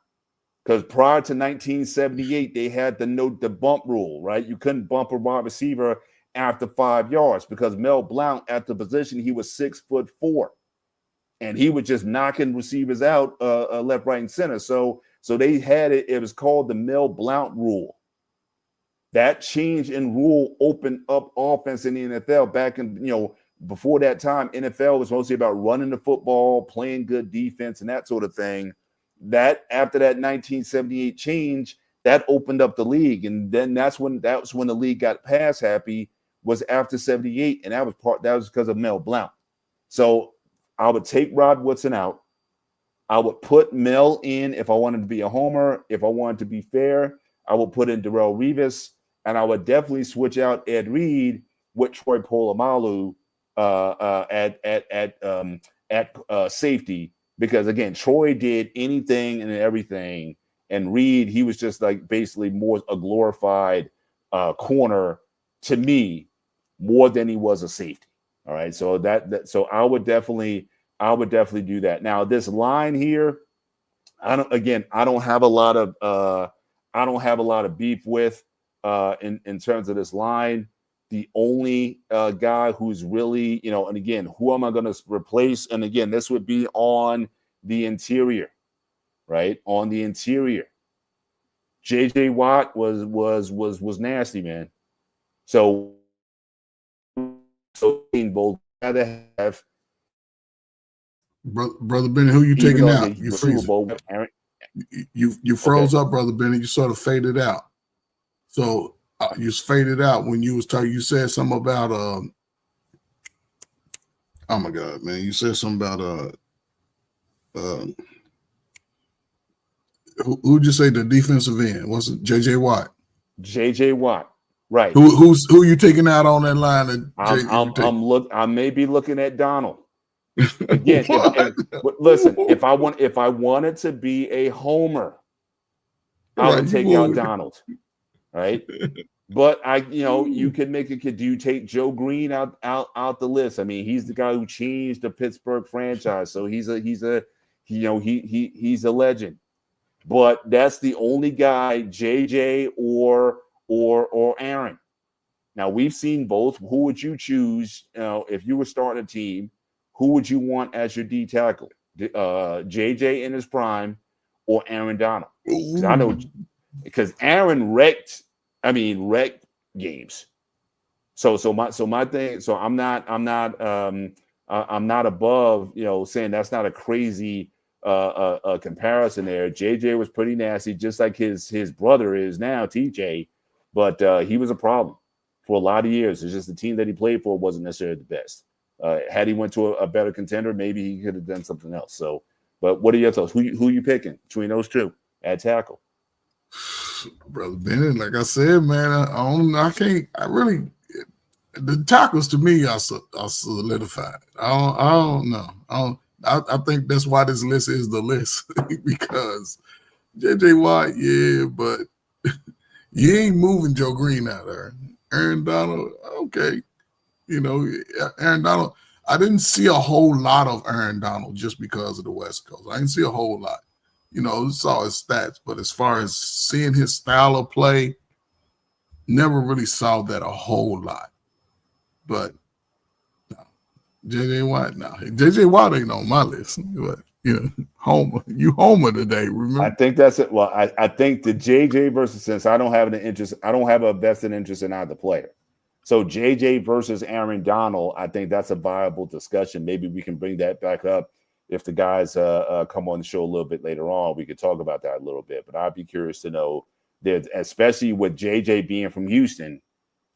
Because prior to 1978, they had the bump rule, right? You couldn't bump a wide receiver after 5 yards because Mel Blount at the position, he was 6'4", and he was just knocking receivers out left, right, and center. So they had it. It was called the Mel Blount rule. That change in rule opened up offense in the NFL back in before that time. NFL was mostly about running the football, playing good defense, and that sort of thing. That after that 1978 change, that opened up the league, and then that was when the league got pass happy, was after 78, and that was because of Mel Blount. So I would take Rod Woodson out. I would put Mel in if I wanted to be a homer. If I wanted to be fair, I would put in Darrell Revis, and I would definitely switch out Ed Reed with Troy Polamalu at safety. Because again, Troy did anything and everything, and Reed, he was just like basically more a glorified corner to me, more than he was a safety. All right, so so I would definitely do that. Now this line here, I don't have a lot of beef with in terms of this line. The only guy who's really, and again, who am I going to replace? And again, this would be on the interior, right? On the interior. JJ Watt was nasty, man. So both rather have Brother Benny, who you taking out? You freeze. You froze up, Brother Benny. You sort of faded out. So you faded out when you was talking. You said something about oh my God, man! You said something about Who'd you say the defensive end? Was it J.J. Watt? J.J. Watt, right? Who you taking out on that line? I may be looking at Donald again. Listen, if I wanted to be a homer, I would take out Donald, right? But you could make a kid. Do you take Joe Green out the list? I mean, he's the guy who changed the Pittsburgh franchise, so he's a legend. But that's the only guy, JJ or Aaron. Now we've seen both. Who would you choose? If you were starting a team, who would you want as your D tackle? JJ in his prime or Aaron Donald? Because I know Aaron wrecked games. So my thing. So I'm not above saying that's not a crazy a comparison there. JJ was pretty nasty, just like his brother is now, TJ. But he was a problem for a lot of years. It's just the team that he played for wasn't necessarily the best. Had he went to a better contender, maybe he could have done something else. So, but what are your thoughts? Who you picking between those two at tackle? Brother Bennett, like I said, man, the tackles to me are solidified. I don't know. I think that's why this list is the list because J.J. Watt, yeah, but you ain't moving Joe Green out there. Aaron Donald, okay. Aaron Donald, I didn't see a whole lot of Aaron Donald just because of the West Coast. I didn't see a whole lot. Saw his stats, but as far as seeing his style of play, never really saw that a whole lot. But no, J.J. Watt, no. J.J. Watt ain't on my list. But, Homer. You Homer today, remember? I think that's it. Well, I think the J.J. versus, since I don't have a vested interest in either player. So J.J. versus Aaron Donald, I think that's a viable discussion. Maybe we can bring that back up. If the guys come on the show a little bit later on, we could talk about that a little bit. But I'd be curious to know that, especially with JJ being from Houston,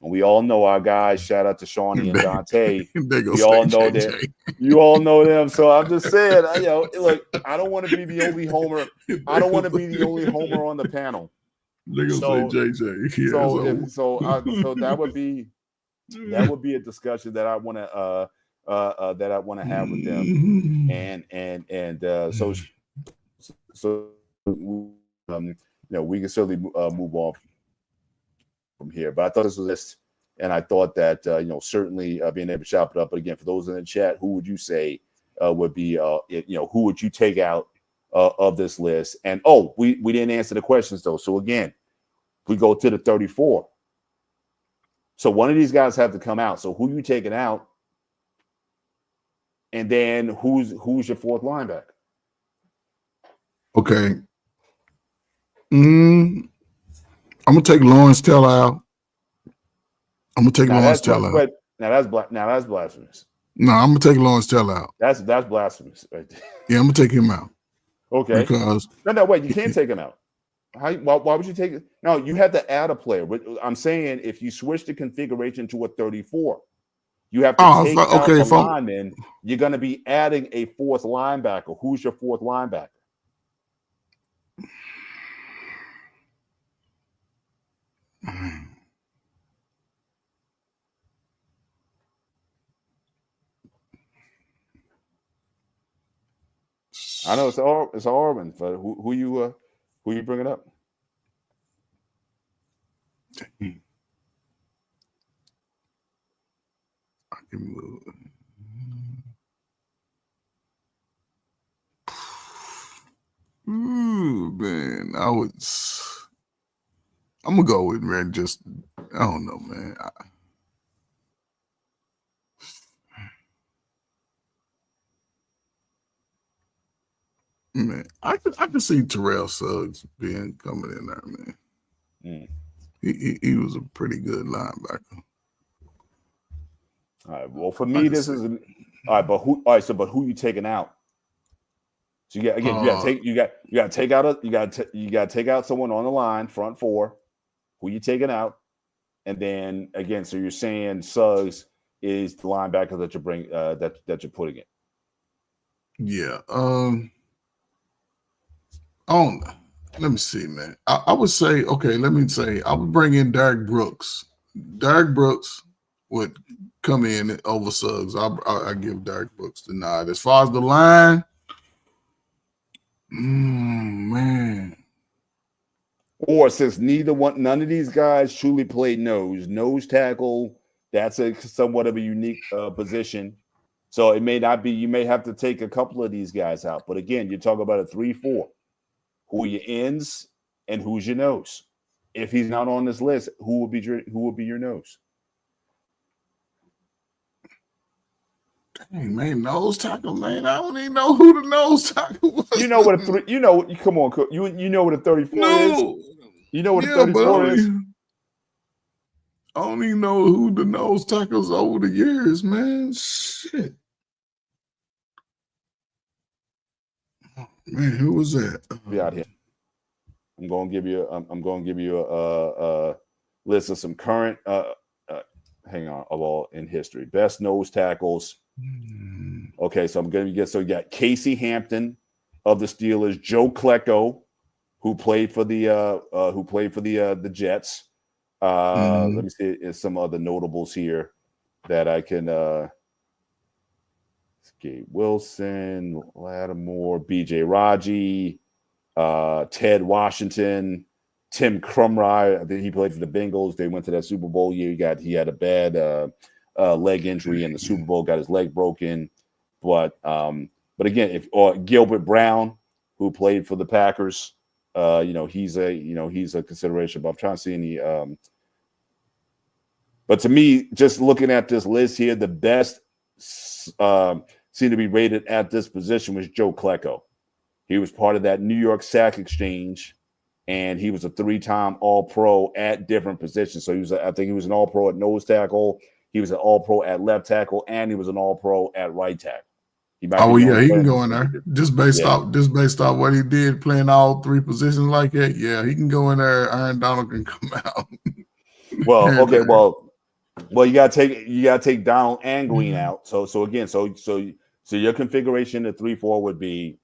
and we all know our guys. Shout out to Shawnee and Dante. We all know that. You all know them. So I'm just saying, look, I don't want to be the only homer. I don't want to be the only homer on the panel. They're gonna say JJ. Yeah, so that would be a discussion that I want to. That I want to have with them, and we can certainly move on from here. But I thought this was this, and I thought that certainly being able to chop it up. But again, for those in the chat, who would you say would be who would you take out of this list? And we didn't answer the questions though. So again, we go to the 34. So one of these guys have to come out. So who you taking out? And then who's your fourth linebacker? Okay. I'm gonna take Lawrence Taylor out. Now that's blasphemous. No, I'm gonna take Lawrence Taylor out. That's blasphemous right there. Yeah, I'm gonna take him out. Okay. Because wait, you can't take him out. Why would you take it? No, you have to add a player. I'm saying if you switch the configuration to a 34. You have to take out the lineman. You're going to be adding a fourth linebacker. Who's your fourth linebacker? I know it's Orban, but who you bringing up? I can move. Ooh, man, I'm gonna go with man. Just I don't know, man. I could see Terrell Suggs coming in there, man. He was a pretty good linebacker. All right. Well, for me, this is all right. But who? All right. So, but who you taking out? So you got to take out someone on the line, front four. Who you taking out? And then again, so you're saying Suggs is the linebacker that you bring that you're putting in. Yeah. let me see, man. I would say, okay, let me say, I would bring in Derek Brooks. Derek Brooks would come in over Suggs. I give Derek Brooks the nod. As far as the line, man. Or since none of these guys truly played nose tackle, that's a somewhat of a unique position. So it may not be, you may have to take a couple of these guys out. But again, you're talking about a 3-4. Who are your ends and who's your nose? If he's not on this list, who will be your nose? Dang, man, nose tackle, man. I don't even know who the nose tackle was. You know what a three? You know, come on, you know what a 34 is. You know what a 34 is. I don't even know who the nose tackles over the years, man. Shit. Man, who was that? Be out here. I'm going to give you a list of some current. Hang on, of all in history, best nose tackles. Okay, so I'm going to get. So you got Casey Hampton of the Steelers, Joe Klecko, who played for the Jets. Let me see some other notables here that I can. Gabe Wilson, Lattimore, B.J. Raji, Ted Washington, Tim Krumrie. I think he played for the Bengals. They went to that Super Bowl year. He had a bad leg injury in the Super Bowl, got his leg broken. But again, Gilbert Brown, who played for the Packers, he's a consideration. But I'm trying to see any. But to me, just looking at this list here, the best seemed to be rated at this position was Joe Klecko. He was part of that New York Sack Exchange, and he was a 3-time All-Pro at different positions. So I think he was an All-Pro at nose tackle. He was an All-Pro at left tackle, and he was an All-Pro at right tackle. He can go in there just based off what he did playing all 3 positions like that. Yeah, he can go in there. Aaron Donald can come out. Well, okay, well, you gotta take Donald and Green out. So your configuration of 3-4 would be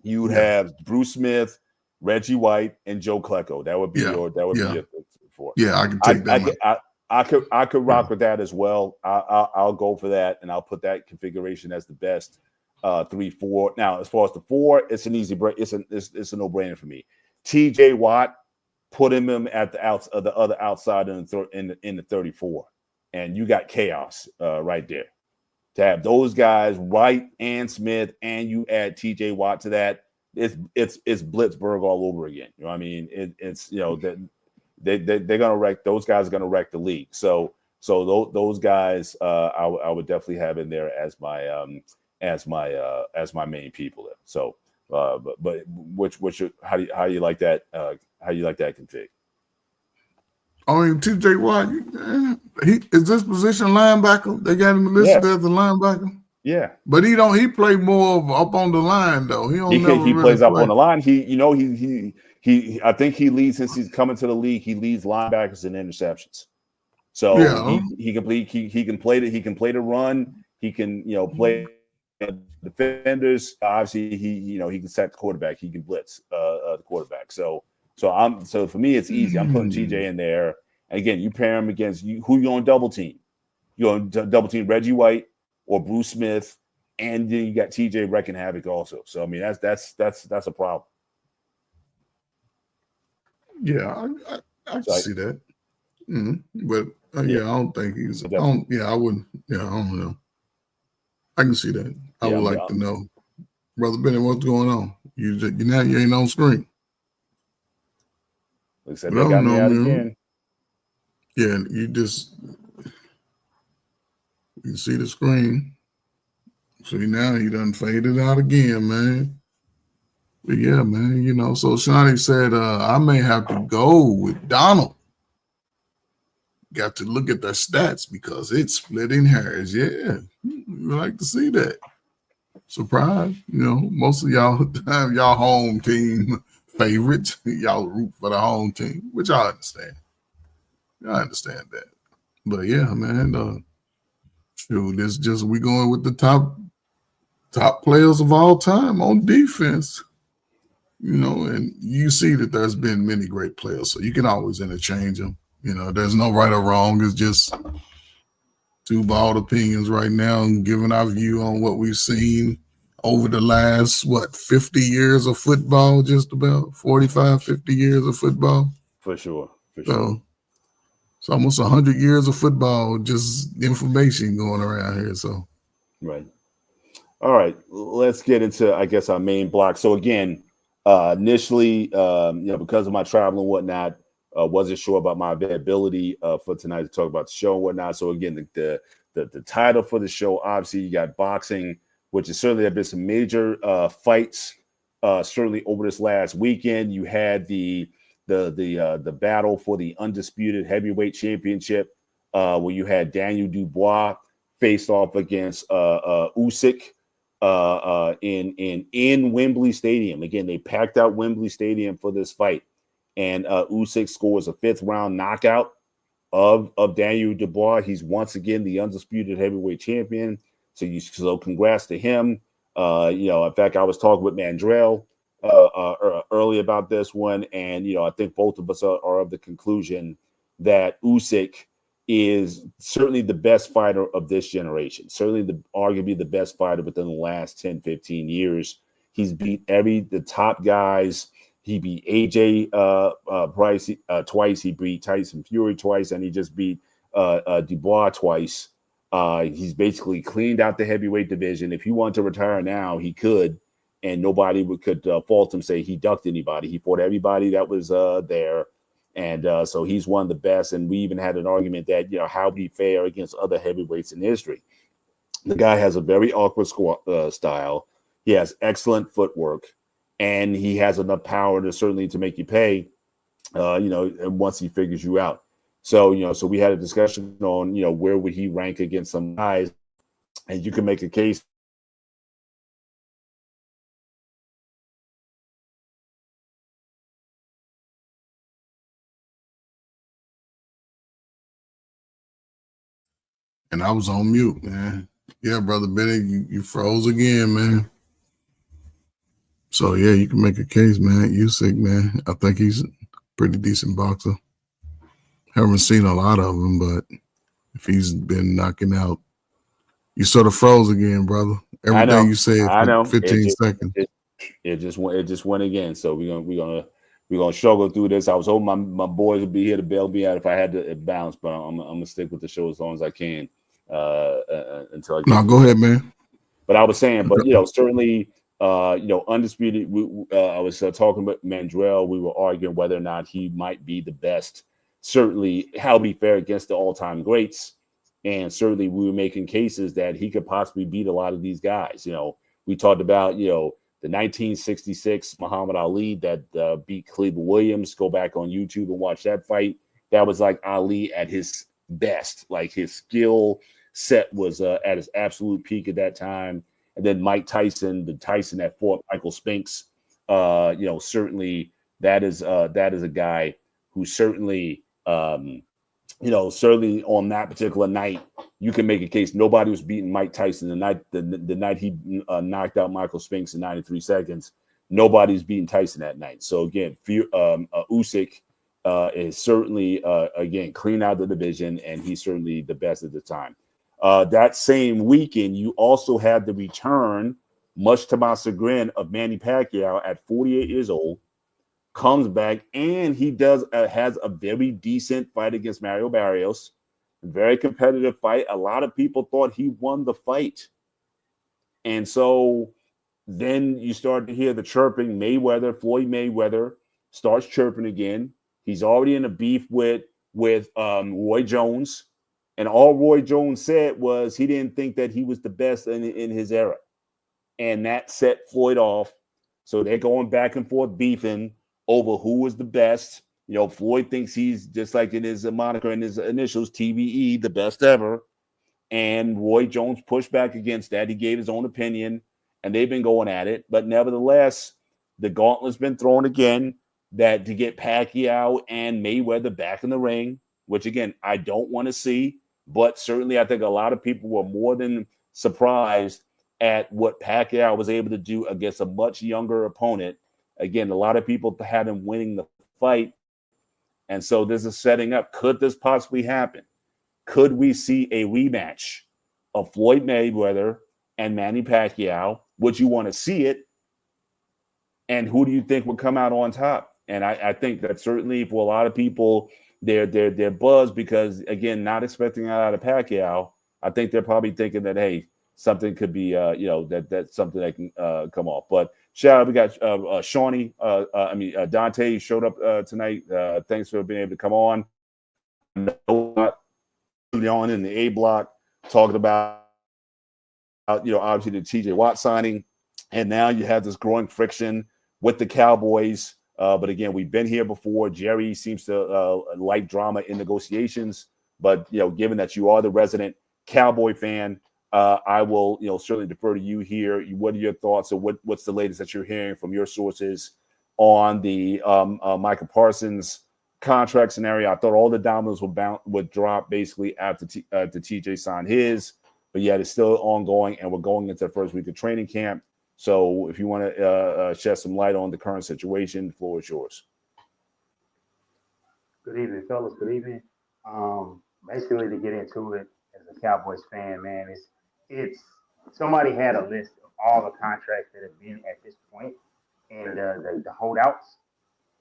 you would have Bruce Smith, Reggie White, and Joe Klecko. That would be your 3-4. Yeah, I can take that. I could rock with that as well. I'll go for that, and I'll put that configuration as the best 3-4. Now, as far as the 4, it's an easy break. It's a no-brainer for me. T.J. Watt, put him at the other outside in the 34. And you got chaos right there. To have those guys, White and Smith, and you add T.J. Watt to that, it's Blitzburg all over again. You know what I mean? It's that they're gonna wreck. Those guys are gonna wreck the league. So those guys, I would definitely have in there as my main people there. So, but how you like that? How you like that config? I mean, T.J. Watt, is this position linebacker? They got him listed as a linebacker. Yeah, but he played more of up on the line though. He plays up on the line. He I think he leads since he's coming to the league. He leads linebackers in interceptions. So he can play the run. He can play defenders. Obviously he can sack the quarterback. He can blitz the quarterback. So for me, it's easy. I'm putting TJ in there. And again, you pair him against who you on double team. You on double team Reggie White or Bruce Smith, and then you got TJ wrecking havoc also. So I mean, that's a problem. Yeah, I see that. But I don't think he's. I wouldn't. Yeah, I don't know. I can see that. I would like to know, Brother Bennett, what's going on? You ain't on screen. Looks like they got me out again. Yeah, you can see the screen. See, now he done faded out again, man. But yeah, man, so Shawnee said, I may have to go with Donald. Got to look at their stats because it's splitting hairs. Yeah, we like to see that. Surprise, most of y'all have y'all home team favorites. Y'all root for the home team, which I understand. I understand that. But yeah, man, this just we going with the top players of all time on defense. And you see that there's been many great players, so you can always interchange them. There's no right or wrong. It's just two bald opinions right now and giving our view on what we've seen over the last, 50 years of football, just about 45, 50 years of football. For sure. So it's almost 100 years of football, just information going around here. So, right. All right, let's get into, I guess, our main block. So again, initially, because of my travel and whatnot, wasn't sure about my availability for tonight to talk about the show and whatnot. So again, the title for the show, obviously, you got boxing, which is certainly, there have been some major fights, certainly over this last weekend. You had the battle for the undisputed heavyweight championship, where you had Daniel Dubois faced off against Usyk in Wembley Stadium. Again, they packed out Wembley Stadium for this fight, and Usyk scores a 5th round knockout of Daniel Dubois. He's once again the undisputed heavyweight champion. So congrats to him. In fact, I was talking with Mandrell early about this one, and I think both of us are of the conclusion that Usyk is certainly the best fighter of this generation, certainly arguably the best fighter within the last 10, 15 years. He's beat the top guys. He beat AJ Price twice. He beat Tyson Fury twice, and he just beat Dubois twice. He's basically cleaned out the heavyweight division. If he wanted to retire now, he could, and nobody could fault him, say he ducked anybody. He fought everybody that was there. And so he's one of the best. And we even had an argument that, how would he fare against other heavyweights in history? The guy has a very awkward style. He has excellent footwork, and he has enough power to make you pay, and once he figures you out. So, so we had a discussion on, where would he rank against some guys, and you can make a case. And I was on mute, man. Yeah, Brother Benny, you froze again, man. So, yeah, you can make a case, man. Usyk, man. I think he's a pretty decent boxer. Haven't seen a lot of him, but if he's been knocking out, you sort of froze again, brother. Everything you said for 15 seconds. It just went again. So we're gonna struggle through this. I was hoping my boys would be here to bail me out if I had to bounce, but I'm gonna stick with the show as long as I can until I get. No, go ahead, man. But I was saying, certainly, undisputed. I was talking about Mandrell. We were arguing whether or not he might be the best. Certainly, how be fair against the all-time greats, and certainly we were making cases that he could possibly beat a lot of these guys. We talked about the 1966 Muhammad Ali that beat Cleveland Williams. Go back on YouTube and watch that fight. That was like Ali at his best. Like his skill set was at his absolute peak at that time. And then Mike Tyson, the Tyson that fought Michael Spinks. Certainly that is a guy who certainly, certainly on that particular night, you can make a case nobody was beating Mike Tyson the night he knocked out Michael Spinks in 93 seconds. Nobody's beating Tyson that night. So again, Usyk is certainly again clean out the division, and he's certainly the best at the time. That same weekend, you also had the return, much to my chagrin, of Manny Pacquiao at 48 years old. Comes back, and he has a very decent fight against Mario Barrios. Very competitive fight. A lot of people thought he won the fight. And so then you start to hear the chirping. Floyd Mayweather starts chirping again. He's already in a beef with Roy Jones. And all Roy Jones said was he didn't think that he was the best in his era. And that set Floyd off. So they're going back and forth beefing over who was the best. Floyd thinks he's, just like in his moniker and his initials, TBE, the best ever. And Roy Jones pushed back against that. He gave his own opinion, and they've been going at it. But nevertheless, the gauntlet's been thrown again that to get Pacquiao and Mayweather back in the ring, which, again, I don't want to see. But certainly I think a lot of people were more than surprised at what Pacquiao was able to do against a much younger opponent. Again, a lot of people had him winning the fight. And so this is setting up. Could this possibly happen? Could we see a rematch of Floyd Mayweather and Manny Pacquiao? Would you want to see it? And who do you think would come out on top? And I think that certainly for a lot of people, they're buzzed because, again, not expecting that out of Pacquiao. I think they're probably thinking that, hey, something could be, that's something that can come off. But shout out, we got Shawnee. Dante showed up tonight. Thanks for being able to come on. On in the A block, talking about, obviously the TJ Watt signing. And now you have this growing friction with the Cowboys. But again, we've been here before. Jerry seems to like drama in negotiations. But, given that you are the resident Cowboy fan, I will, certainly defer to you here. What are your thoughts, or what's the latest that you're hearing from your sources on the Micah Parsons contract scenario? I thought all the dominoes would drop basically after TJ signed his, but yet it's still ongoing, and we're going into the first week of training camp. So if you want to shed some light on the current situation, the floor is yours. Good evening, fellas. Good evening. Basically, to get into it, as a Cowboys fan, man, it's somebody had a list of all the contracts that have been at this point and the holdouts,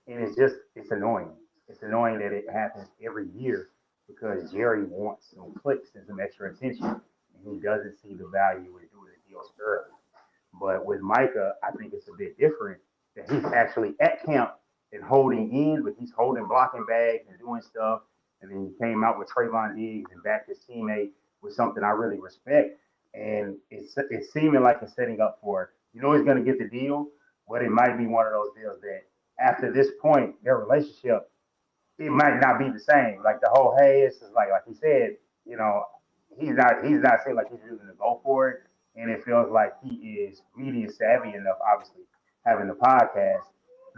and it's annoying. It's annoying that it happens every year because Jerry wants some clicks and some extra attention, and he doesn't see the value in doing the deals early. But with Micah, I think it's a bit different that he's actually at camp and holding in, but he's holding blocking bags and doing stuff. And then he came out with Trayvon Diggs and backed his teammate with something I really respect. And it's seeming like it's setting up for, he's going to get the deal, but it might be one of those deals that after this point, their relationship, it might not be the same. Like the whole, hey, it's just like he said, he's not saying like he's really going to go for it. And it feels like he is media savvy enough, obviously, having the podcast,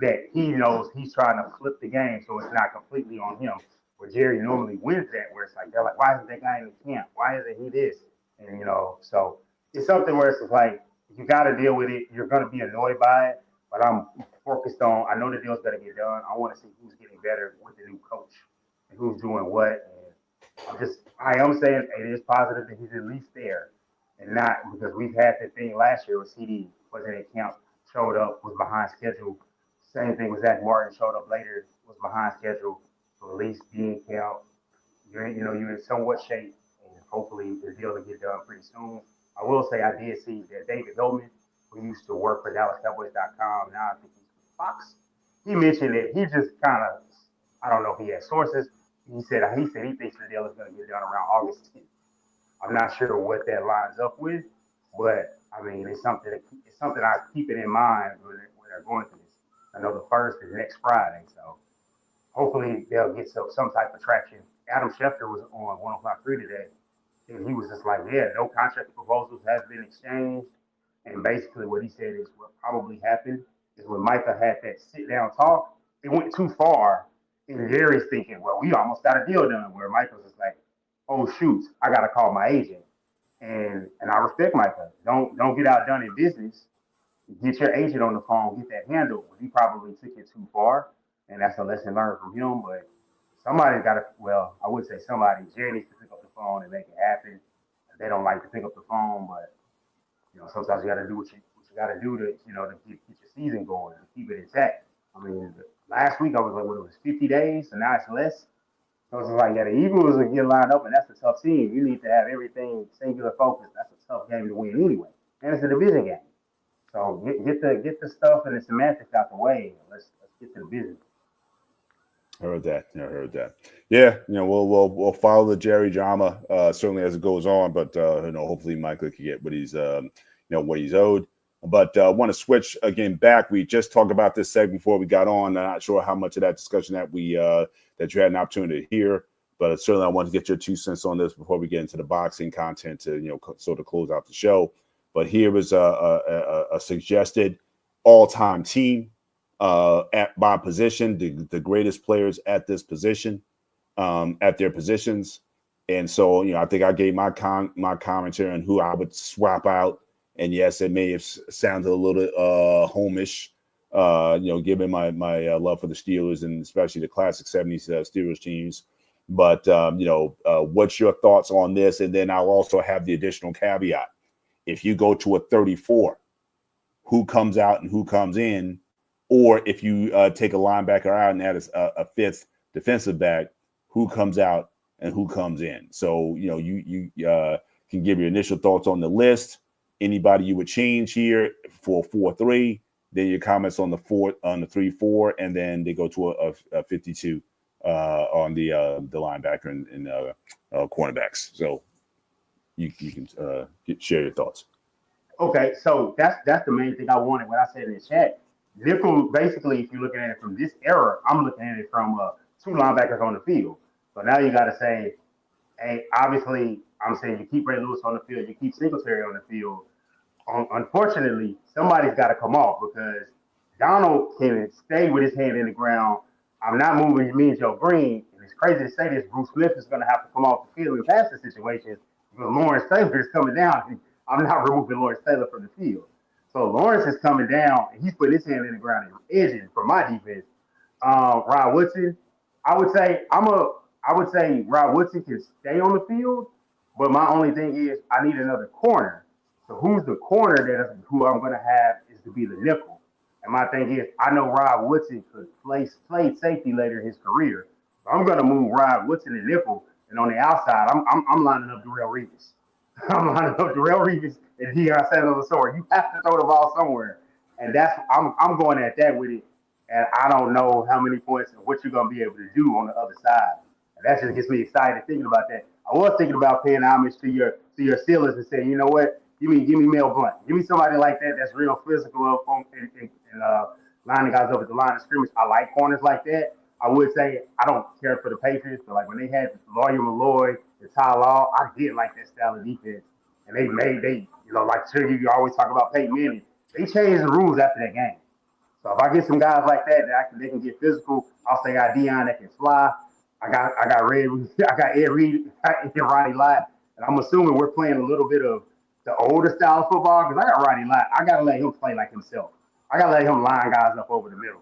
that he knows he's trying to flip the game so it's not completely on him. Where Jerry normally wins that, where it's like, they're like, why isn't that guy in the camp? Why isn't he this? And, so it's something where it's like, you got to deal with it. You're going to be annoyed by it, but I'm focused on, I know the deal's going to get done. I want to see who's getting better with the new coach and who's doing what. And I am saying it is positive that he's at least there. And not because we've had the thing last year with CD wasn't at camp, showed up, was behind schedule. Same thing with Zach Martin, showed up later, was behind schedule. So at least being camp, you're in somewhat shape, and hopefully the deal will get done pretty soon. I will say I did see that David Goldman, who used to work for DallasCowboys.com, now I think he's with Fox. He mentioned that he just kind of, I don't know if he has sources. He said he thinks the deal is going to get done around August 10th. I'm not sure what that lines up with, but I mean, it's something I keep it in mind when they're going through this. I know the first is next Friday, so hopefully they'll get some type of traction. Adam Schefter was on 105.3 today, and he was just like, yeah, no contract proposals has been exchanged. And basically what he said is what probably happened is when Micah had that sit-down talk, it went too far, and Jerry's thinking, well, we almost got a deal done, where Micah was like, oh shoot, I gotta call my agent. And I respect Micah. Don't get outdone in business. Get your agent on the phone, get that handled. He probably took it too far, and that's a lesson learned from him. But somebody's gotta, I would say somebody, Jerry needs to pick up the phone and make it happen. They don't like to pick up the phone, but sometimes you gotta do what you gotta do to to keep your season going and keep it intact. I mean, last week I was like, it was 50 days, and now it's less. So it's like, the Eagles are getting lined up, and that's a tough team. You need to have everything singular focus. That's a tough game to win anyway, and it's a division game. So get the stuff and the semantics out the way. Let's get to the business. I heard that. Yeah, we'll follow the Jerry drama certainly as it goes on, but hopefully Michael can get what he's what he's owed. But I want to switch again back. We just talked about this segment before we got on. I'm not sure how much of that discussion that that you had an opportunity to hear, but certainly I want to get your 2 cents on this before we get into the boxing content to sort of close out the show. But here is a suggested all-time team by position, the greatest players at this position, at their positions. And so, I think I gave my commentary on who I would swap out. And yes, it may have sounded a little homish, Given my love for the Steelers and especially the classic 70s Steelers teams. But, what's your thoughts on this? And then I'll also have the additional caveat. If you go to a 34, who comes out and who comes in? Or if you take a linebacker out and add a fifth defensive back, who comes out and who comes in? So, you can give your initial thoughts on the list. Anybody you would change here for 4-3, then your comments on the 3-4, and then they go to a 52 on the linebacker and cornerbacks. So you can share your thoughts. Okay, so that's the main thing I wanted when I said in the chat. Nickel, basically, if you're looking at it from this era, I'm looking at it from two linebackers on the field. So now you got to say, hey, obviously, I'm saying you keep Ray Lewis on the field, you keep Singletary on the field. Unfortunately, somebody's got to come off because Donald can stay with his hand in the ground. I'm not moving me and Joe Green. And it's crazy to say this. Bruce Smith is going to have to come off the field in passing situations because Lawrence Taylor is coming down. I'm not removing Lawrence Taylor from the field. So Lawrence is coming down and he's putting his hand in the ground and edging for my defense. Rod Woodson, I would say Rod Woodson can stay on the field, but my only thing is I need another corner. So who's the corner who I'm going to have is to be the nickel. And my thing is I know Rod Woodson could play safety later in his career. So I'm going to move Rod Woodson to nickel, and on the outside I'm lining up Darrelle Revis. I'm lining up Darrelle Revis and Deion Sanders. You have to throw the ball somewhere, and I'm going at that with it. And I don't know how many points and what you're going to be able to do on the other side. And that just gets me excited thinking about that. I was thinking about paying homage to your Steelers and saying, you know what, give me Mel Blount, give me somebody like that that's real physical up on and lining guys up at the line of scrimmage. I like corners like that. I would say I don't care for the Patriots, but like when they had Lawyer Malloy and Ty Law, I did like that style of defense. And like you always talk about Peyton Manning. They changed the rules after that game. So if I get some guys like that they can get physical, I'll say I got Deion that can fly. I got Ed Reed and Ronnie Lott, and I'm assuming we're playing a little bit of the older style of football because I got Ronnie Lott. I gotta let him play like himself. I gotta let him line guys up over the middle.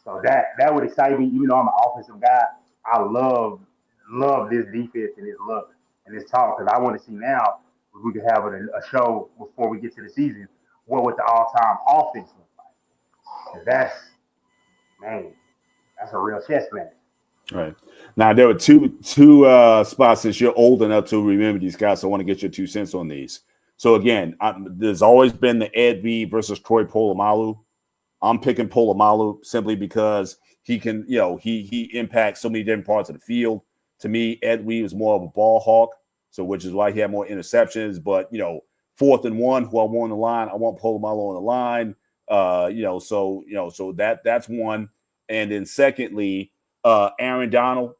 So that would excite me. Even though I'm an offensive guy, I love this defense and this look and this talk because I want to see now if we could have a show before we get to the season. What would the all-time offense look like? That's a real chess match. Right. Now, there were two spots since you're old enough to remember these guys. So I want to get your 2 cents on these. So, again, there's always been the Ed Reed versus Troy Polamalu. I'm picking Polamalu simply because he can, he impacts so many different parts of the field. To me, Ed Reed was more of a ball hawk, so which is why he had more interceptions. But, 4th and 1, who I want on the line, I want Polamalu on the line. So that's one. And then secondly, Aaron Donald,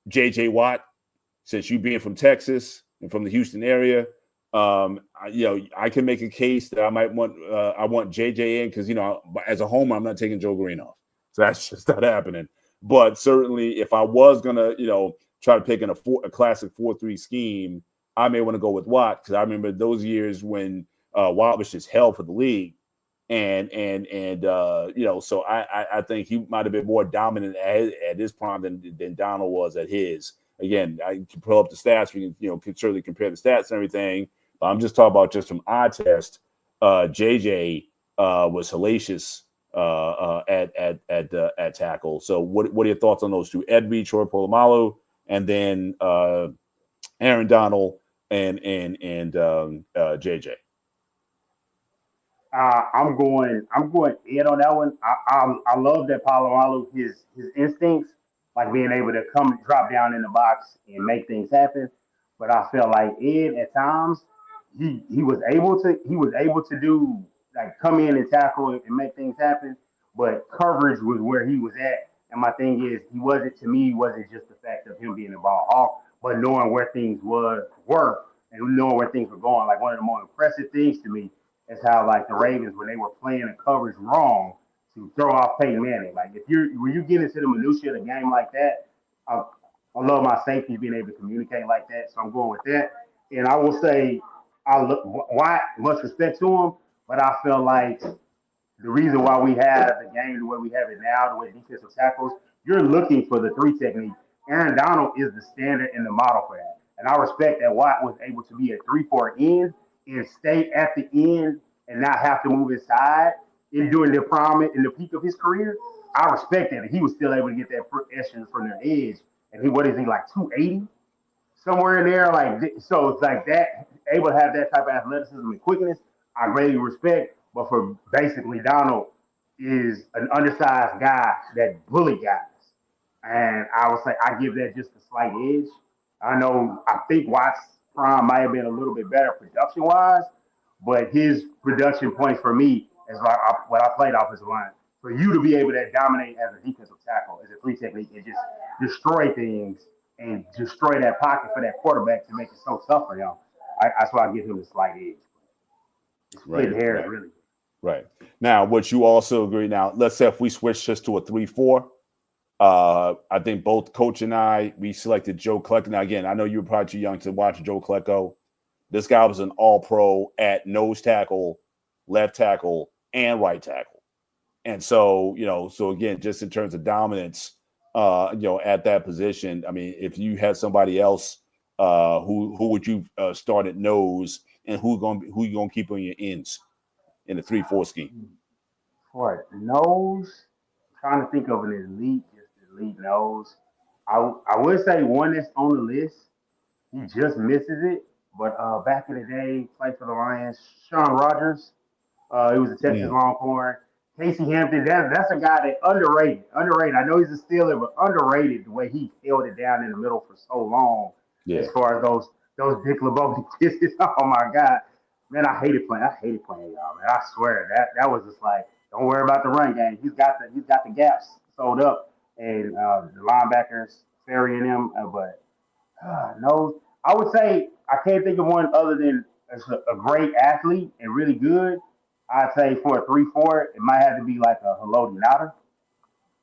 J.J. Watt, since you being from Texas and from the Houston area, I can make a case that I want J.J. in because, as a homer, I'm not taking Joe Green off. So that's just not happening. But certainly if I was going to, try to pick in a classic 4-3 scheme, I may want to go with Watt because I remember those years when Watt was just hell for the league. And so I think he might have been more dominant at his prime than Donald was at his. Again, I can pull up the stats. We can certainly compare the stats and everything. But I'm just talking about just from eye test. JJ was hellacious at tackle. So what are your thoughts on those two? Ed Reed, Troy Polamalu, and then Aaron Donald and JJ. I'm going Ed on that one. I love that Polamalu, his instincts, like being able to come drop down in the box and make things happen. But I felt like Ed at times he was able to do like come in and tackle and make things happen, but coverage was where he was at. And my thing is he wasn't just the fact of him being the ball hawk, but knowing where things were and knowing where things were going. Like one of the more impressive things to me is how like the Ravens when they were playing the coverage wrong to throw off Peyton Manning. Like when you get into the minutiae of the game like that, I love my safety being able to communicate like that. So I'm going with that. And I will say why much respect to him, but I feel like the reason why we have the game the way we have it now, the way defensive tackles, you're looking for the three technique. Aaron Donald is the standard and the model for that. And I respect that Watt was able to be a 3-4 end and stay at the end and not have to move inside in during the prime in the peak of his career. I respect that. And he was still able to get that progression from the edge. And what is he, like 280? Somewhere in there, so it's like that, able to have that type of athleticism and quickness, I greatly respect. But for basically Donald is an undersized guy that bully guys. And I would say I give that just a slight edge. I think Watt's prime might have been a little bit better production wise, but his production points for me is like what I played offensive line. For you to be able to dominate as a defensive tackle, as a three technique, and just destroy things and destroy that pocket for that quarterback to make it so tough for him. That's why I give him a slight edge. It's split hairs, really. Right. Now, would you also agree? Now, let's say if we switch just to a 3-4, I think both Coach and I, we selected Joe Klecko. Now, again, I know you were probably too young to watch Joe Klecko. This guy was an all-pro at nose tackle, left tackle, and right tackle. And so, so again, just in terms of dominance, at that position, I mean, if you had somebody else, who would you start at nose, and who you gonna keep on your ends in the 3-4 scheme? For nose, trying to think of an elite nose. I would say one that's on the list. He just misses it, but back in the day, played for the Lions. Sean Rogers, he was a Texas Longhorn. Casey Hampton, that's a guy that underrated. I know he's a Steeler, but underrated the way he held it down in the middle for so long. Yeah. As far as those Dick LeBeau kisses, oh my God, man, I hated playing y'all, man. I swear that was just like, don't worry about the run game. He's got the gaps sold up, and the linebackers ferrying him. But no, I would say I can't think of one other than a great athlete and really good. I'd say for a 3-4, it might have to be like a Haloti Ngata,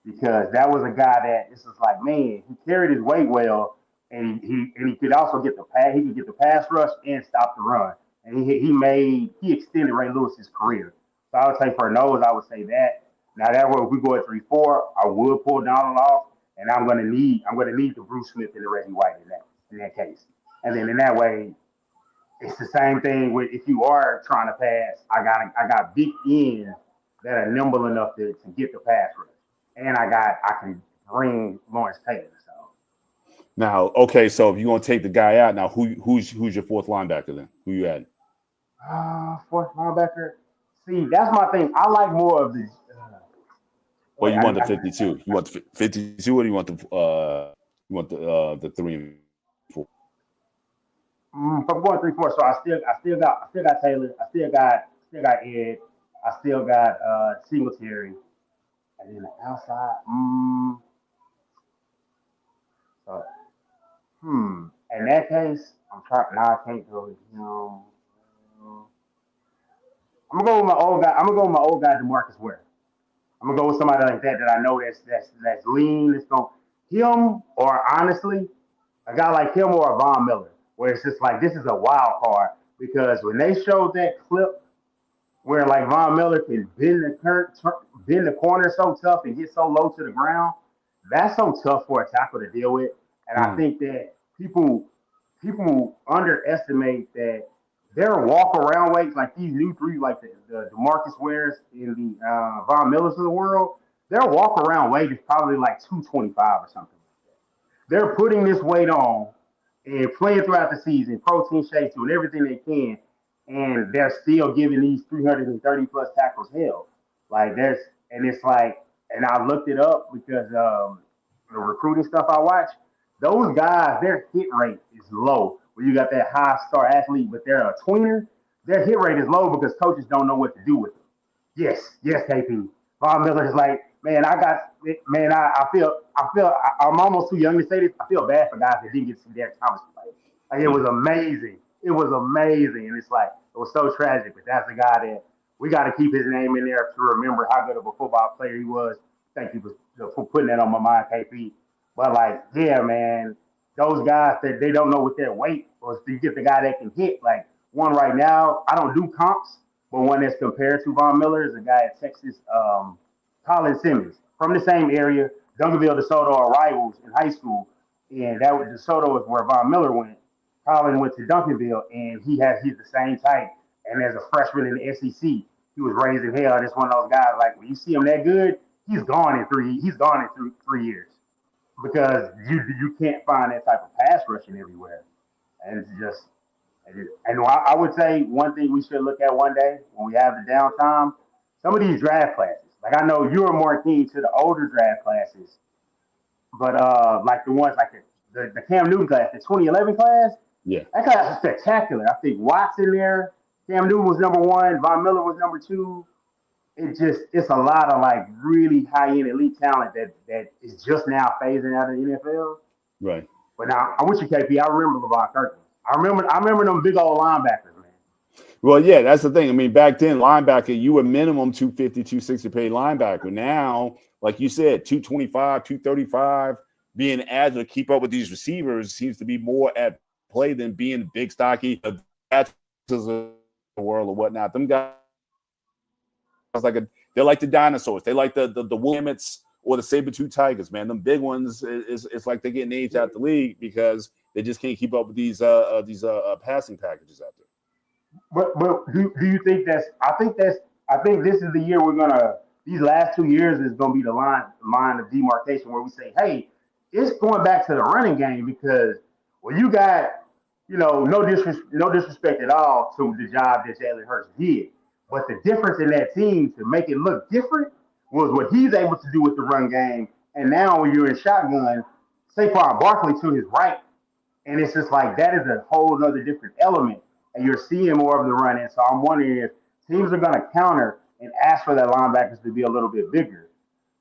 because that was a guy that it's just like, man, he carried his weight well, and he could also get the pass. He could get the pass rush and stop the run, and he extended Ray Lewis's career. So I would say for nose, I would say that. Now that way, if we go at 3-4, I would pull Donald off, and I'm gonna need the Bruce Smith and the Reggie White in that case, and then in that way. It's the same thing with if you are trying to pass. I got big ends that are nimble enough to get the pass rush, and I can bring Lawrence Taylor. So now, okay, so if you're gonna take the guy out, now who's your fourth linebacker then? Who you adding? Fourth linebacker. See, that's my thing. I like more of the. Well, you want the 52? You want the 52, or do you want the 3 and 4? I'm going 3-4, so I still got Taylor. I still got Ed. I still got Singletary, and then the outside. In that case, I'm trying. Now I can't go. I'm gonna go with my old guy, DeMarcus Ware. I'm gonna go with somebody like that I know that's lean. That's going him, or honestly, a guy like him or a Von Miller. Where it's just like, this is a wild card, because when they showed that clip where like Von Miller can bend the corner so tough and get so low to the ground, that's so tough for a tackle to deal with. And I think that people underestimate that their walk around weights, like these new three, like the DeMarcus Wares and the Von Millers of the world, their walk around weight is probably like 225 or something like that. They're putting this weight on and playing throughout the season, protein shakes, doing everything they can, and they're still giving these 330 plus tackles hell. It's like, and I looked it up because the recruiting stuff I watch, those guys, their hit rate is low. When you got that high star athlete, but they're a tweener, their hit rate is low because coaches don't know what to do with them. Yes, KP. Von Miller is like, man, I feel I'm almost too young to say this. I feel bad for guys that didn't get to see Derek Thomas play. Like, it was amazing. And it's like, it was so tragic. But that's the guy that we got to keep his name in there to remember how good of a football player he was. Thank you for putting that on my mind, KP. But like, yeah, man, those guys that they don't know what their weight, or if you get the guy that can hit. Like one right now, I don't do comps, but one that's compared to Von Miller is a guy at Texas, Colin Simmons, from the same area. Duncanville, DeSoto are rivals in high school, and that was DeSoto is where Von Miller went. Colin went to Duncanville, and he's the same type. And as a freshman in the SEC, he was raised in hell. Just one of those guys. Like when you see him that good, he's gone in 3 years because you can't find that type of pass rushing everywhere. And it's just, and I would say one thing we should look at one day when we have the downtime, some of these draft classes. Like I know you are more keen to the older draft classes, but like the ones like the Cam Newton class, the 2011 class, Yeah. that class is spectacular. I think Watt's in there, Cam Newton was number 1, Von Miller was number 2. It's a lot of like really high end elite talent that is just now phasing out of the NFL. Right. But now I'm with you, KP. I remember LeVon Kirkland. I remember them big old linebackers, man. Well, yeah, that's the thing. I mean, back then, linebacker, you were minimum 250, 260 paid linebacker. Now, like you said, 225, 235, being agile to keep up with these receivers seems to be more at play than being big, stocky, of the world or whatnot. Them guys they're like the dinosaurs. They like the Willamets or the saber-tooth tigers, man. Them big ones, it's like they're getting aged out the league because they just can't keep up with these passing packages out there. But do you think I think this is the year these last 2 years is gonna be the line of demarcation where we say, hey, it's going back to the running game because you got, no disrespect at all to the job that Jalen Hurts did. But the difference in that team to make it look different was what he's able to do with the run game. And now when you're in shotgun, Saquon Barkley to his right, and it's just like that is a whole other different element. And you're seeing more of the running. So I'm wondering if teams are going to counter and ask for their linebackers to be a little bit bigger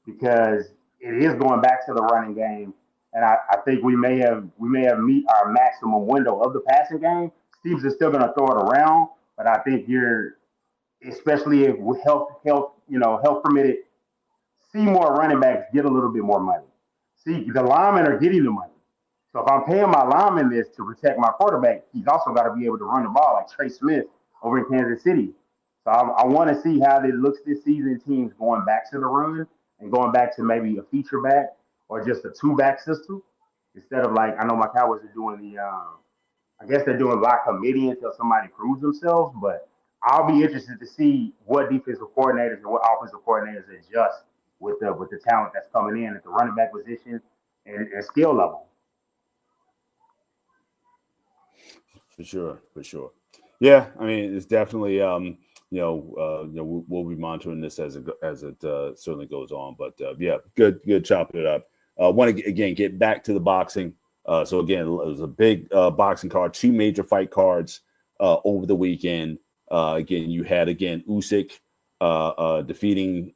because it is going back to the running game. And I think we may have meet our maximum window of the passing game. Teams are still going to throw it around, but I think especially if with health permitted, see more running backs get a little bit more money. See, the linemen are getting the money. So if I'm paying my lineman this to protect my quarterback, he's also got to be able to run the ball like Trey Smith over in Kansas City. So I want to see how it looks this season, teams going back to the run and going back to maybe a feature back or just a 2-back system instead of like, I know my Cowboys are doing I guess they're doing by committee until somebody proves themselves, but I'll be interested to see what defensive coordinators and what offensive coordinators adjust with the talent that's coming in at the running back position and skill level. For sure. Yeah, I mean, it's definitely we'll be monitoring this as it certainly goes on. But yeah, good chopping it up. Want to again get back to the boxing. So again, it was a big boxing card, 2 major fight cards over the weekend. Again, you had Usyk defeating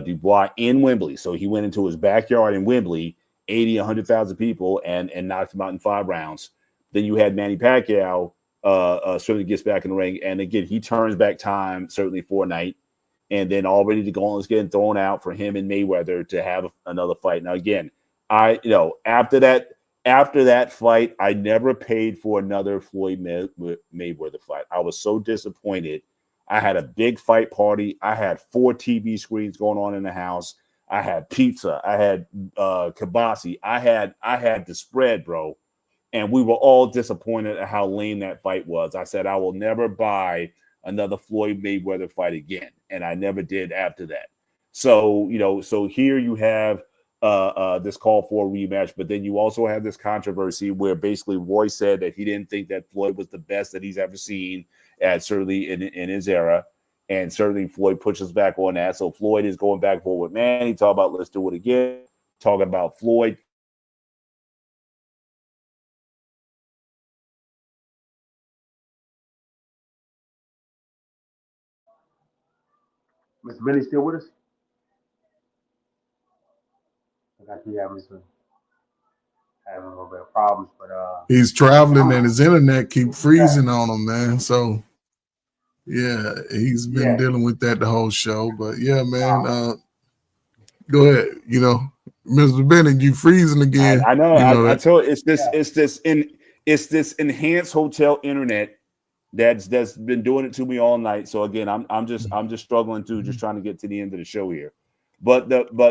Dubois in Wembley. So he went into his backyard in Wembley, 100,000 people, and knocked him out in 5 rounds. Then you had Manny Pacquiao certainly gets back in the ring, and again he turns back time certainly for a night, and then already the gauntlet's getting thrown out for him and Mayweather to have another fight. Now again, after that fight, I never paid for another Floyd Mayweather fight. I was so disappointed. I had a big fight party. I had 4 TV screens going on in the house. I had pizza. I had kibasi. I had the spread, bro. And we were all disappointed at how lame that fight was. I said, I will never buy another Floyd Mayweather fight again. And I never did after that. So, so here you have this call for a rematch, but then you also have this controversy where basically Roy said that he didn't think that Floyd was the best that he's ever seen, certainly in his era. And certainly Floyd pushes back on that. So Floyd is going back forward. Man, he talked about, let's do it again. Talking about Floyd. Mr. Benny still with us? I think he's having a little bit of problems, but he's traveling and his internet keep freezing on him, man. So yeah, he's been dealing with that the whole show. But yeah, man, go ahead. Mr. Bennett, you freezing again. I know. I told it's this enhanced hotel internet that's been doing it to me all night. So again, I'm just struggling through, just trying to get to the end of the show here. But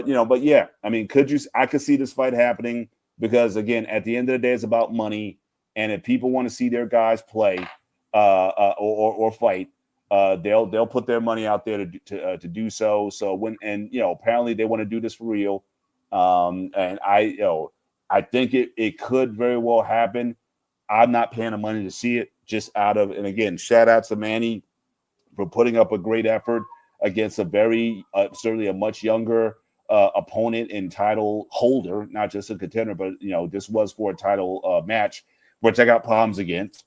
yeah, I mean, I could see this fight happening because again, at the end of the day, it's about money, and if people want to see their guys play or fight, they'll put their money out there to do so. So apparently they want to do this for real, and I think it could very well happen. I'm not paying the money to see it, just and again, shout out to Manny for putting up a great effort against a very certainly a much younger opponent and title holder, not just a contender, but this was for a title match, which I got problems against.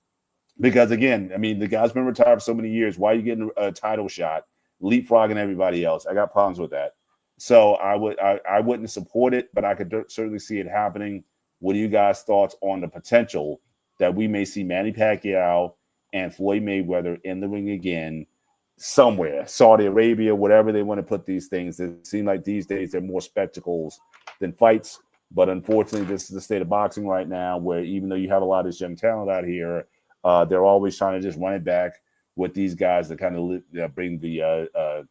Because again, I mean, the guy's been retired for so many years. Why are you getting a title shot, leapfrogging everybody else? I got problems with that. So I wouldn't support it, but I could certainly see it happening. What are you guys' thoughts on the potential that we may see Manny Pacquiao and Floyd Mayweather in the ring again somewhere, Saudi Arabia, whatever they want to put these things? It seems like these days they're more spectacles than fights. But unfortunately, this is the state of boxing right now, where even though you have a lot of this young talent out here, they're always trying to just run it back with these guys that kind of bring the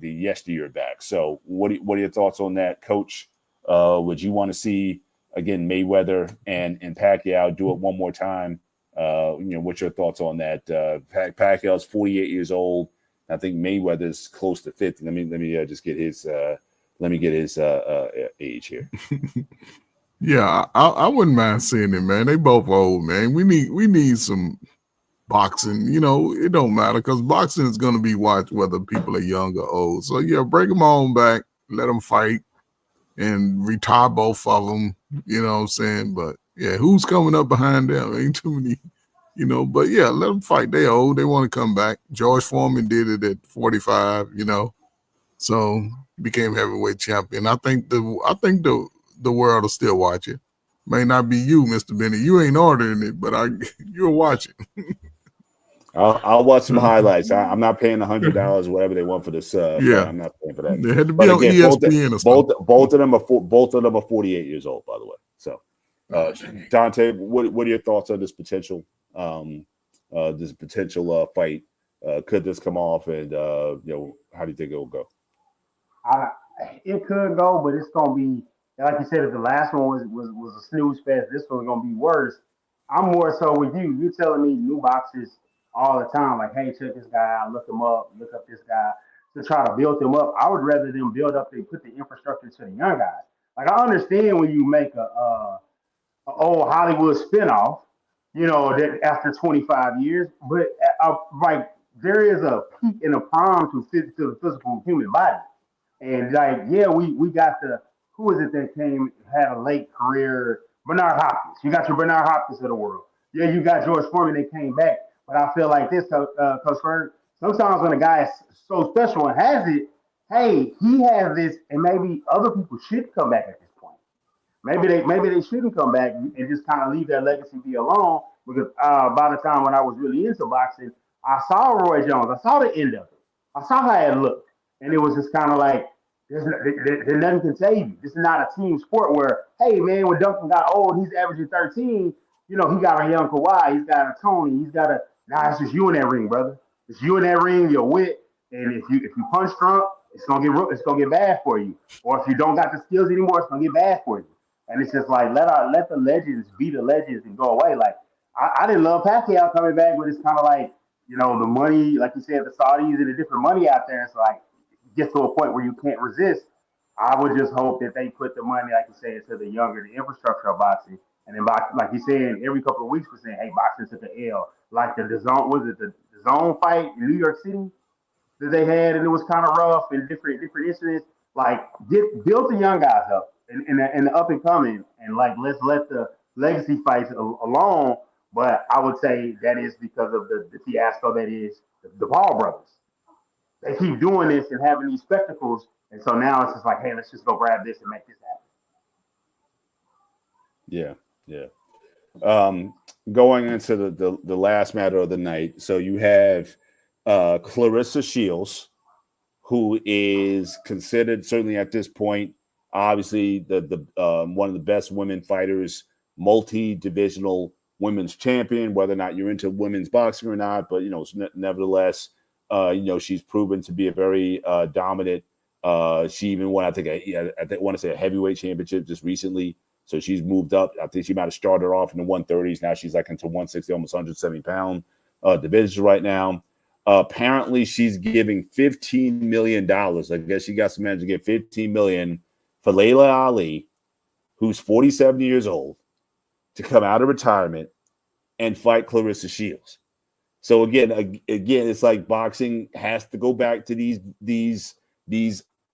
yesteryear back. So what are your thoughts on that, Coach? Would you want to see again Mayweather and Pacquiao do it one more time? What's your thoughts on that? Pacquiao's 48 years old. I think Mayweather's close to 50. Let me just get his age here. Yeah, I wouldn't mind seeing it, man. They both old, man. We need some boxing. It don't matter because boxing is going to be watched whether people are young or old. So yeah, bring them on back, let them fight, and retire both of them. You know what I'm saying? But yeah, who's coming up behind them? Ain't too many. But yeah, let them fight. They old. They want to come back. George Foreman did it at 45. So became heavyweight champion. I think the world will still watch it. May not be you, Mr. Bennett. You ain't ordering it, but you'll watch it. I'll watch some highlights. I'm not paying $100, whatever they want for this. Yeah, fight. I'm not paying for that. They had to be on ESPN or something. Both of them are 48 years old, by the way. So, Dante, what are your thoughts on this potential fight? Could this come off, and how do you think it will go? It could go, but it's gonna be like you said. If the last one was a snooze fest, this one's gonna be worse. I'm more so with you. You're telling me new boxers all the time, like, hey, check this guy out, look him up, look up this guy to try to build them up. I would rather them build up. They put the infrastructure to the young guys. Like I understand when you make a old Hollywood spinoff, that after 25 years, but like there is a peak and a prime to the physical human body. And like, yeah, we got who is it that had a late career? Bernard Hopkins. You got your Bernard Hopkins of the world. Yeah, you got George Foreman that came back. But I feel like this, Coach Ferg, sometimes when a guy is so special and has it, hey, he has this, and maybe other people should come back at this point. Maybe they shouldn't come back and just kind of leave their legacy be alone. Because by the time when I was really into boxing, I saw Roy Jones. I saw the end of it. I saw how it looked. And it was just kind of like, there's nothing can save you. This is not a team sport where, hey, man, when Duncan got old, he's averaging 13. He got a young Kawhi. He's got a Tony. It's just you in that ring, brother. It's you in that ring, your wit. And if you punch drunk, it's gonna get bad for you. Or if you don't got the skills anymore, it's gonna get bad for you. And it's just like, let the legends be the legends and go away. Like, I didn't love Pacquiao coming back, but it's kind of like, the money, like you said, the Saudis and the different money out there. It's like, get to a point where you can't resist. I would just hope that they put the money, like you said, into the infrastructure of boxing. And then, like you said, every couple of weeks we're saying, hey, boxing took an L. Like the zone fight in New York City that they had, and it was kind of rough and different incidents. Like, build the young guys up and the up and coming, and like let's let the legacy fights alone. But I would say that is because of the fiasco that is the Paul brothers. They keep doing this and having these spectacles, and so now it's just like, hey, let's just go grab this and make this happen. Yeah. Going into the last matter of the night, so you have Clarissa Shields, who is considered, certainly at this point, obviously the one of the best women fighters, multi-divisional women's champion, whether or not you're into women's boxing or not. But, nevertheless, she's proven to be a very dominant. She even won, I want to say a heavyweight championship just recently. So she's moved up. I think she might have started off in the 130s. Now she's like into 160, almost 170 pound division right now. Apparently, she's giving $15 million. I guess she got some managed to get $15 million for Layla Ali, who's 47 years old, to come out of retirement and fight Clarissa Shields. So again, it's like boxing has to go back to these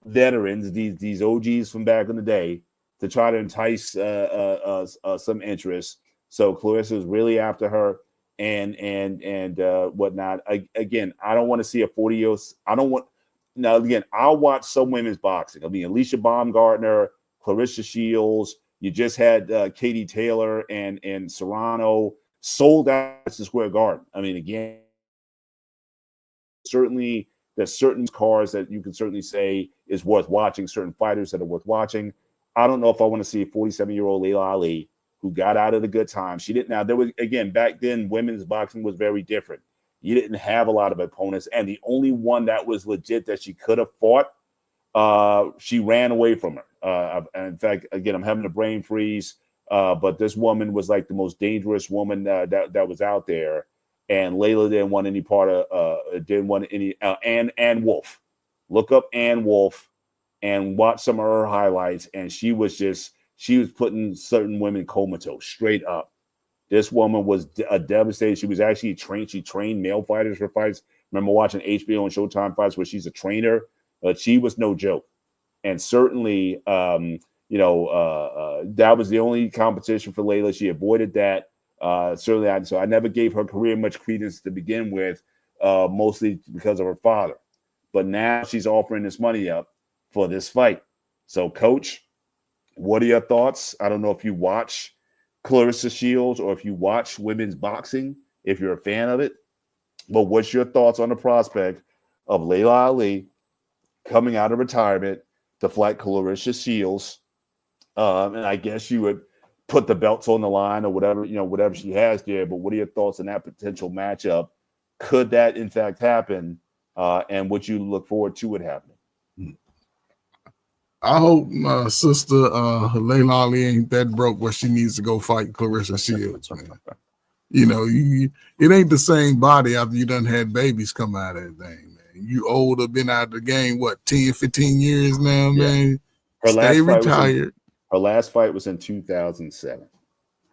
veterans, these OGs from back in the day, to try to entice some interest. So Clarissa is really after her and whatnot. Again, I don't want to see a 40-year-old. I'll watch some women's boxing. I mean, Alicia Baumgartner, Clarissa Shields. You just had Katie Taylor and Serrano sold out at the Square Garden. I mean, again, certainly there's certain cards that you can certainly say is worth watching, certain fighters that are worth watching. I don't know if I want to see a 47-year-old Layla Ali who got out at a good time. She didn't. Now, there was, again, back then, women's boxing was very different. You didn't have a lot of opponents, and the only one that was legit that she could have fought, she ran away from her. In fact, again, I'm having a brain freeze, but this woman was like the most dangerous woman that was out there, and Layla didn't want any part of, Ann Wolf. Look up Ann Wolf and watch some of her highlights, and she was putting certain women comatose, straight up. This woman was a devastator. She was actually trained. She trained male fighters for fights. Remember watching HBO and Showtime fights where she's a trainer, but she was no joke. And certainly, that was the only competition for Layla. She avoided that. So I never gave her career much credence to begin with, mostly because of her father. But now she's offering this money up for this fight. So, Coach, what are your thoughts? I don't know if you watch Clarissa Shields or if you watch women's boxing, if you're a fan of it. But what's your thoughts on the prospect of Layla Ali coming out of retirement to fight Clarissa Shields? And I guess you would put the belts on the line or whatever she has there. But what are your thoughts on that potential matchup? Could that, in fact, happen? And would you look forward to it happening? I hope my sister Layla Ali ain't that broke where she needs to go fight Clarissa Shields, man. It ain't the same body after you done had babies come out of that thing, man. You older, been out of the game, 10, 15 years now, man. Stay retired. Her last fight was in 2007.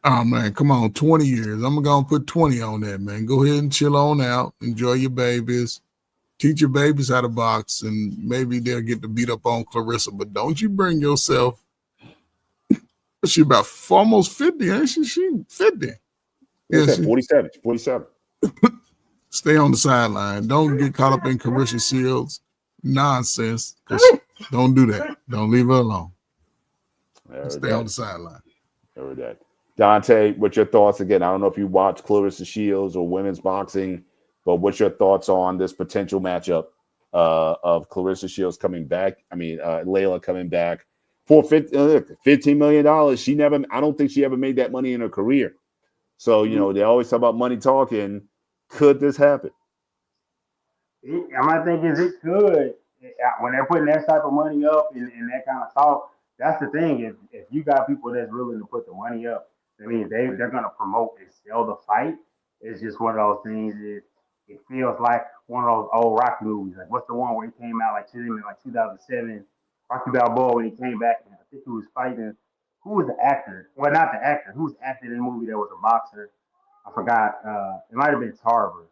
Oh, man, come on, 20 years. I'm going to put 20 on that, man. Go ahead and chill on out. Enjoy your babies. Teach your babies how to box, and maybe they'll get to beat up on Clarissa. But don't you bring yourself. She about almost 50, ain't she? She 50. Yeah, 47. 47. Stay on the sideline. Don't get caught up in Clarissa Shields nonsense. Don't do that. Don't leave her alone. Stay on the sideline. Heard that. Dante, what's your thoughts? Again, I don't know if you watch Clarissa Shields or women's boxing, but what's your thoughts on this potential matchup of Clarissa Shields coming back? I mean, Layla coming back for $15 million. I don't think she ever made that money in her career. So, they always talk about money talking. Could this happen? My thing is it could. When they're putting that type of money up and that kind of talk, that's the thing. If you got people that's willing to put the money up, I mean, they're going to promote and sell the fight. It's just one of those things. It feels like one of those old Rocky movies. Like, what's the one where he came out in 2007? Rocky Balboa, when he came back, and I think he was fighting. Who was the actor? Well, not the actor. Who was acting in the movie that was a boxer? I forgot. It might have been Tarver.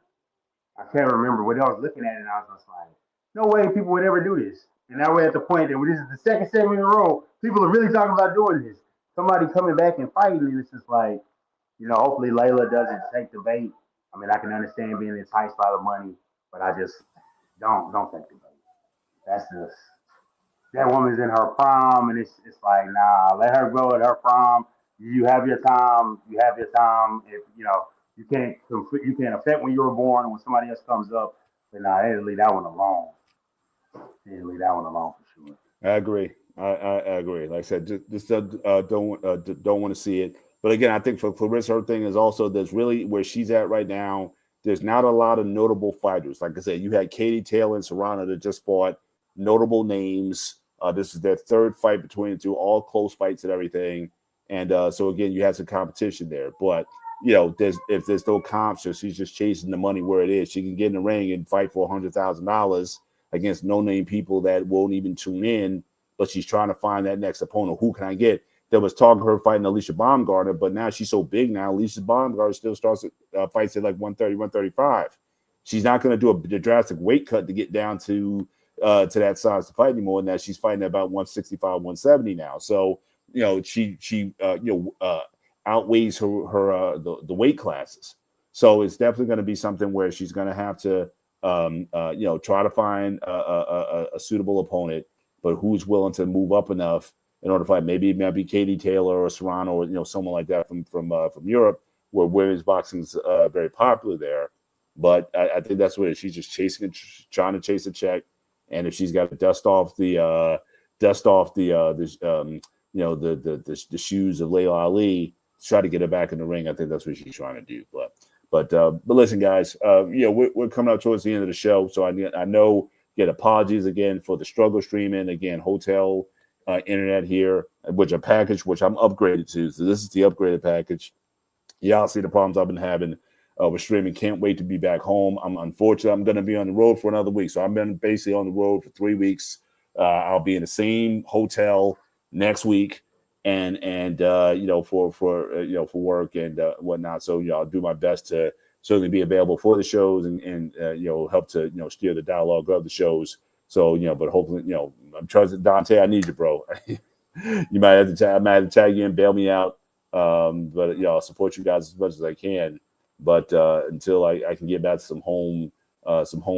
I can't remember. But I was looking at it, and I was just like, no way people would ever do this. And now we're at the point that this is the second segment in a row. People are really talking about doing this. Somebody coming back and fighting, and it's just like, hopefully Layla doesn't take the bait. I mean, I can understand being enticed by the money, but I just don't take the bait. That's just, that woman's in her prime, and it's like, nah, let her go at her prime. You have your time. You have your time. If you can't affect when you were born, and when somebody else comes up, but nah, they leave that one alone. They leave that one alone for sure. I agree. I agree. Like I said, just don't want to see it. But again, I think for Clarissa, her thing is also there's really where she's at right now. There's not a lot of notable fighters. Like I said, you had Katie Taylor and Serrano that just fought, notable names. This is their third fight between the two, all close fights and everything. And so again, you had some competition there. But if there's no comps, so she's just chasing the money where it is. She can get in the ring and fight for $100,000 against no-name people that won't even tune in. But she's trying to find that next opponent. Who can I get? There was talk of her fighting Alicia Baumgartner, but now she's so big now. Alicia Baumgartner still starts fights at like 130, 135. She's not going to do a drastic weight cut to get down to that size to fight anymore. Now she's fighting at about 165, 170 now. So she outweighs her the weight classes. So it's definitely going to be something where she's going to have to try to find a suitable opponent, but who's willing to move up enough in order to fight. Maybe it might be Katie Taylor or Serrano or someone like that from Europe, where women's boxing is very popular there. But I think that's what it is. She's just trying to chase a check, and if she's got to dust off the shoes of Layla Ali, try to get her back in the ring. I think that's what she's trying to do. But listen, guys, we're coming up towards the end of the show, so I know. Get apologies again for the struggle streaming. Again, hotel internet here, which I'm upgraded to. So this is the upgraded package. Y'all see the problems I've been having with streaming. Can't wait to be back home. I'm going to be on the road for another week. So I've been basically on the road for 3 weeks. I'll be in the same hotel next week, and for work and whatnot. So I'll do my best to certainly be available for the shows and help to steer the dialogue of the shows. So but hopefully I'm trusting Dante. I need you, bro. You might have to tag you in, bail me out. But I'll support you guys as much as I can. But until I can get back to some home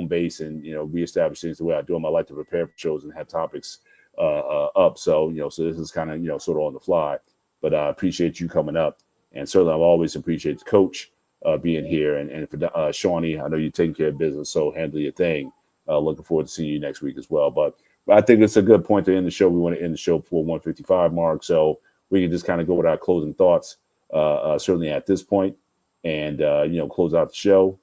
base and reestablish things the way I do them, I like to prepare for shows and have topics up. So so this is kind of sort of on the fly. But I appreciate you coming up, and certainly I always appreciate the coach being here, and for Shawnee, I know you're taking care of business, so handle your thing. Looking forward to seeing you next week as well. But I think it's a good point to end the show. We want to end the show before 155 mark, so we can just kind of go with our closing thoughts, certainly at this point, and close out the show.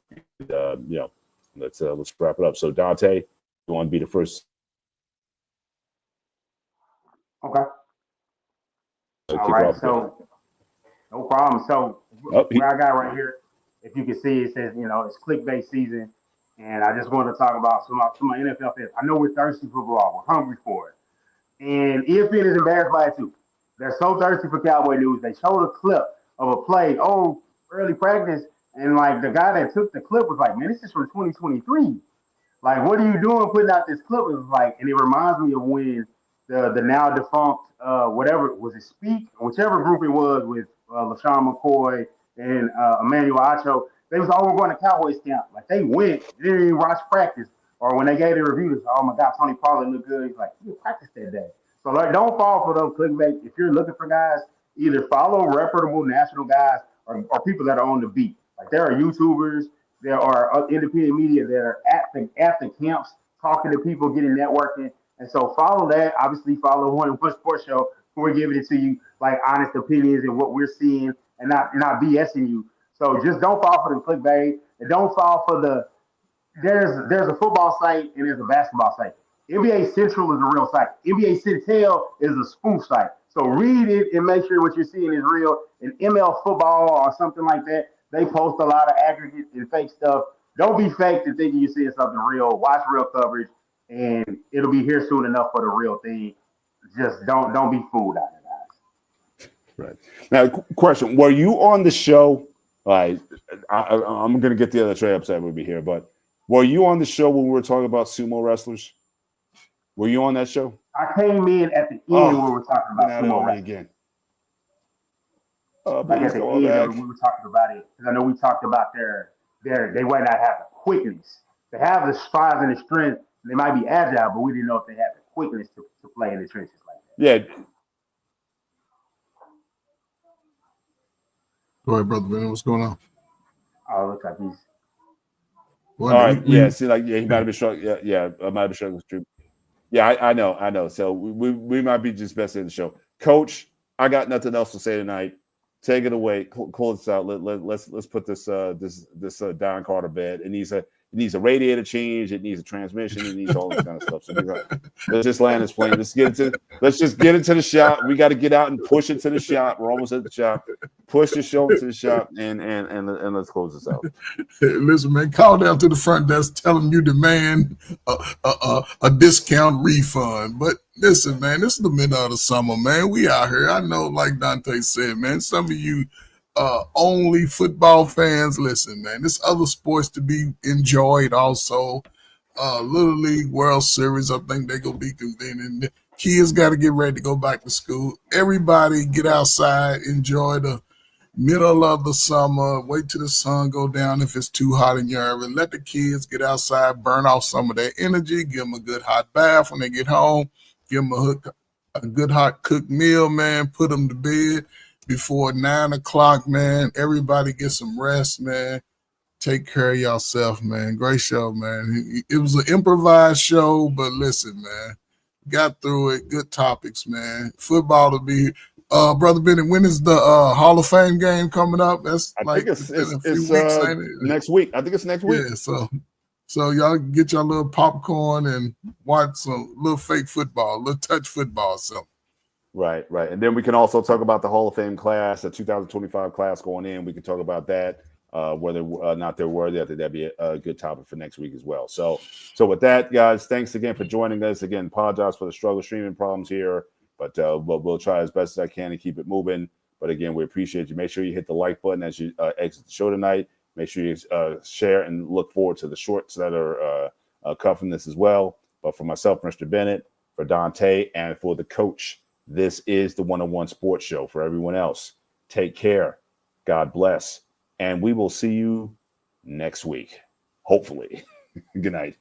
Let's wrap it up. So Dante, you want to be the first? Okay. All right. So no problem. So what I got right here, if you can see, it says it's clickbait season. And I just wanted to talk about some of my NFL fans. I know we're thirsty for football. We're hungry for it. And ESPN is embarrassed by it too. They're so thirsty for Cowboy news. They showed a clip of a play, early practice, and like the guy that took the clip was like, man, this is from 2023. Like, what are you doing putting out this clip? It was like, and it reminds me of when the now defunct whatever was it Speak, whichever group it was with LaShawn McCoy and Emmanuel Acho. They was all going to Cowboys camp. Like they went, they didn't even watch practice. Or when they gave the reviews, oh my God, Tony Pollard looked good. He's like, you practiced that day. So like, don't fall for those clickbait. If you're looking for guys, either follow reputable national guys or people that are on the beat. Like there are YouTubers, there are independent media that are at the camps, talking to people, getting networking. And so follow that. Obviously follow One Sports Show. We're giving it to you like honest opinions and what we're seeing, and not BSing you. So just don't fall for the clickbait, and don't fall for there's a football site and there's a basketball site. NBA Central is a real site. NBA Centel is a spoof site. So read it and make sure what you're seeing is real. And ML Football or something like that, they post a lot of aggregates and fake stuff. Don't be fake to thinking you're seeing something real. Watch real coverage, and it'll be here soon enough for the real thing. Just don't be fooled out there, guys. Right. Now, question: were you on the show? I'm going to get the other Trey upset will be here, but were you on the show when we were talking about sumo wrestlers? Were you on that show? I came in at the end when we were talking about sumo wrestling. Again. Like at the end, we were talking about it because I know we talked about they might not have the quickness. They have the strides and the strength. They might be agile, but we didn't know if they had the quickness to play in the trenches like that. Yeah. Go ahead, Brother Ben. What's going on? Oh, it looks like he's. Well, all right. See, like, he might have been struggling. Yeah, I might have been struggling with Drew. Yeah, I know. So we might be just best in the show. Coach, I got nothing else to say tonight. Take it away. Close this out. Let's put this Don Carter bed. It needs a radiator change. It needs a transmission. It needs all this kind of stuff. So let's just land this plane. Let's just get into the shop. We got to get out and push it to the shop. We're almost at the shop. Push the show to the shop and let's close this out. Listen, man, call down to the front desk, tell them you demand a discount refund. But listen, man, this is the middle of the summer, man. We out here. I know, like Dante said, man, some of you only football fans, listen, man, there's other sports to be enjoyed also. Little League World Series, I think they're going to be convening. The kids got to get ready to go back to school. Everybody get outside, enjoy the middle of the summer, wait till the sun go down if it's too hot in your area. Let the kids get outside, burn off some of their energy, give them a good hot bath when they get home, give them a good hot cooked meal, man, put them to bed before 9 o'clock, man. Everybody get some rest, man. Take care of yourself, man. Great show, man. It was an improvised show, but listen, man, got through it. Good topics, man. Football to be Brother Bennett, when is the Hall of Fame game coming up? That's I think it's next week. I think it's next week. Yeah, so y'all get your little popcorn and watch some little fake football, little touch football, something. Right. And then we can also talk about the Hall of Fame class, the 2025 class going in. We can talk about that, whether or not they're worthy. I think that'd be a good topic for next week as well. So with that, guys, thanks again for joining us. Again, apologize for the struggle streaming problems here. But we'll try as best as I can to keep it moving. But again, we appreciate you. Make sure you hit the like button as you exit the show tonight. Make sure you share and look forward to the shorts that are covering this as well. But for myself, Mr. Bennett, for Dante, and for the coach, this is the One-on-One Sports Show. For everyone else, take care. God bless. And we will see you next week, hopefully. Good night.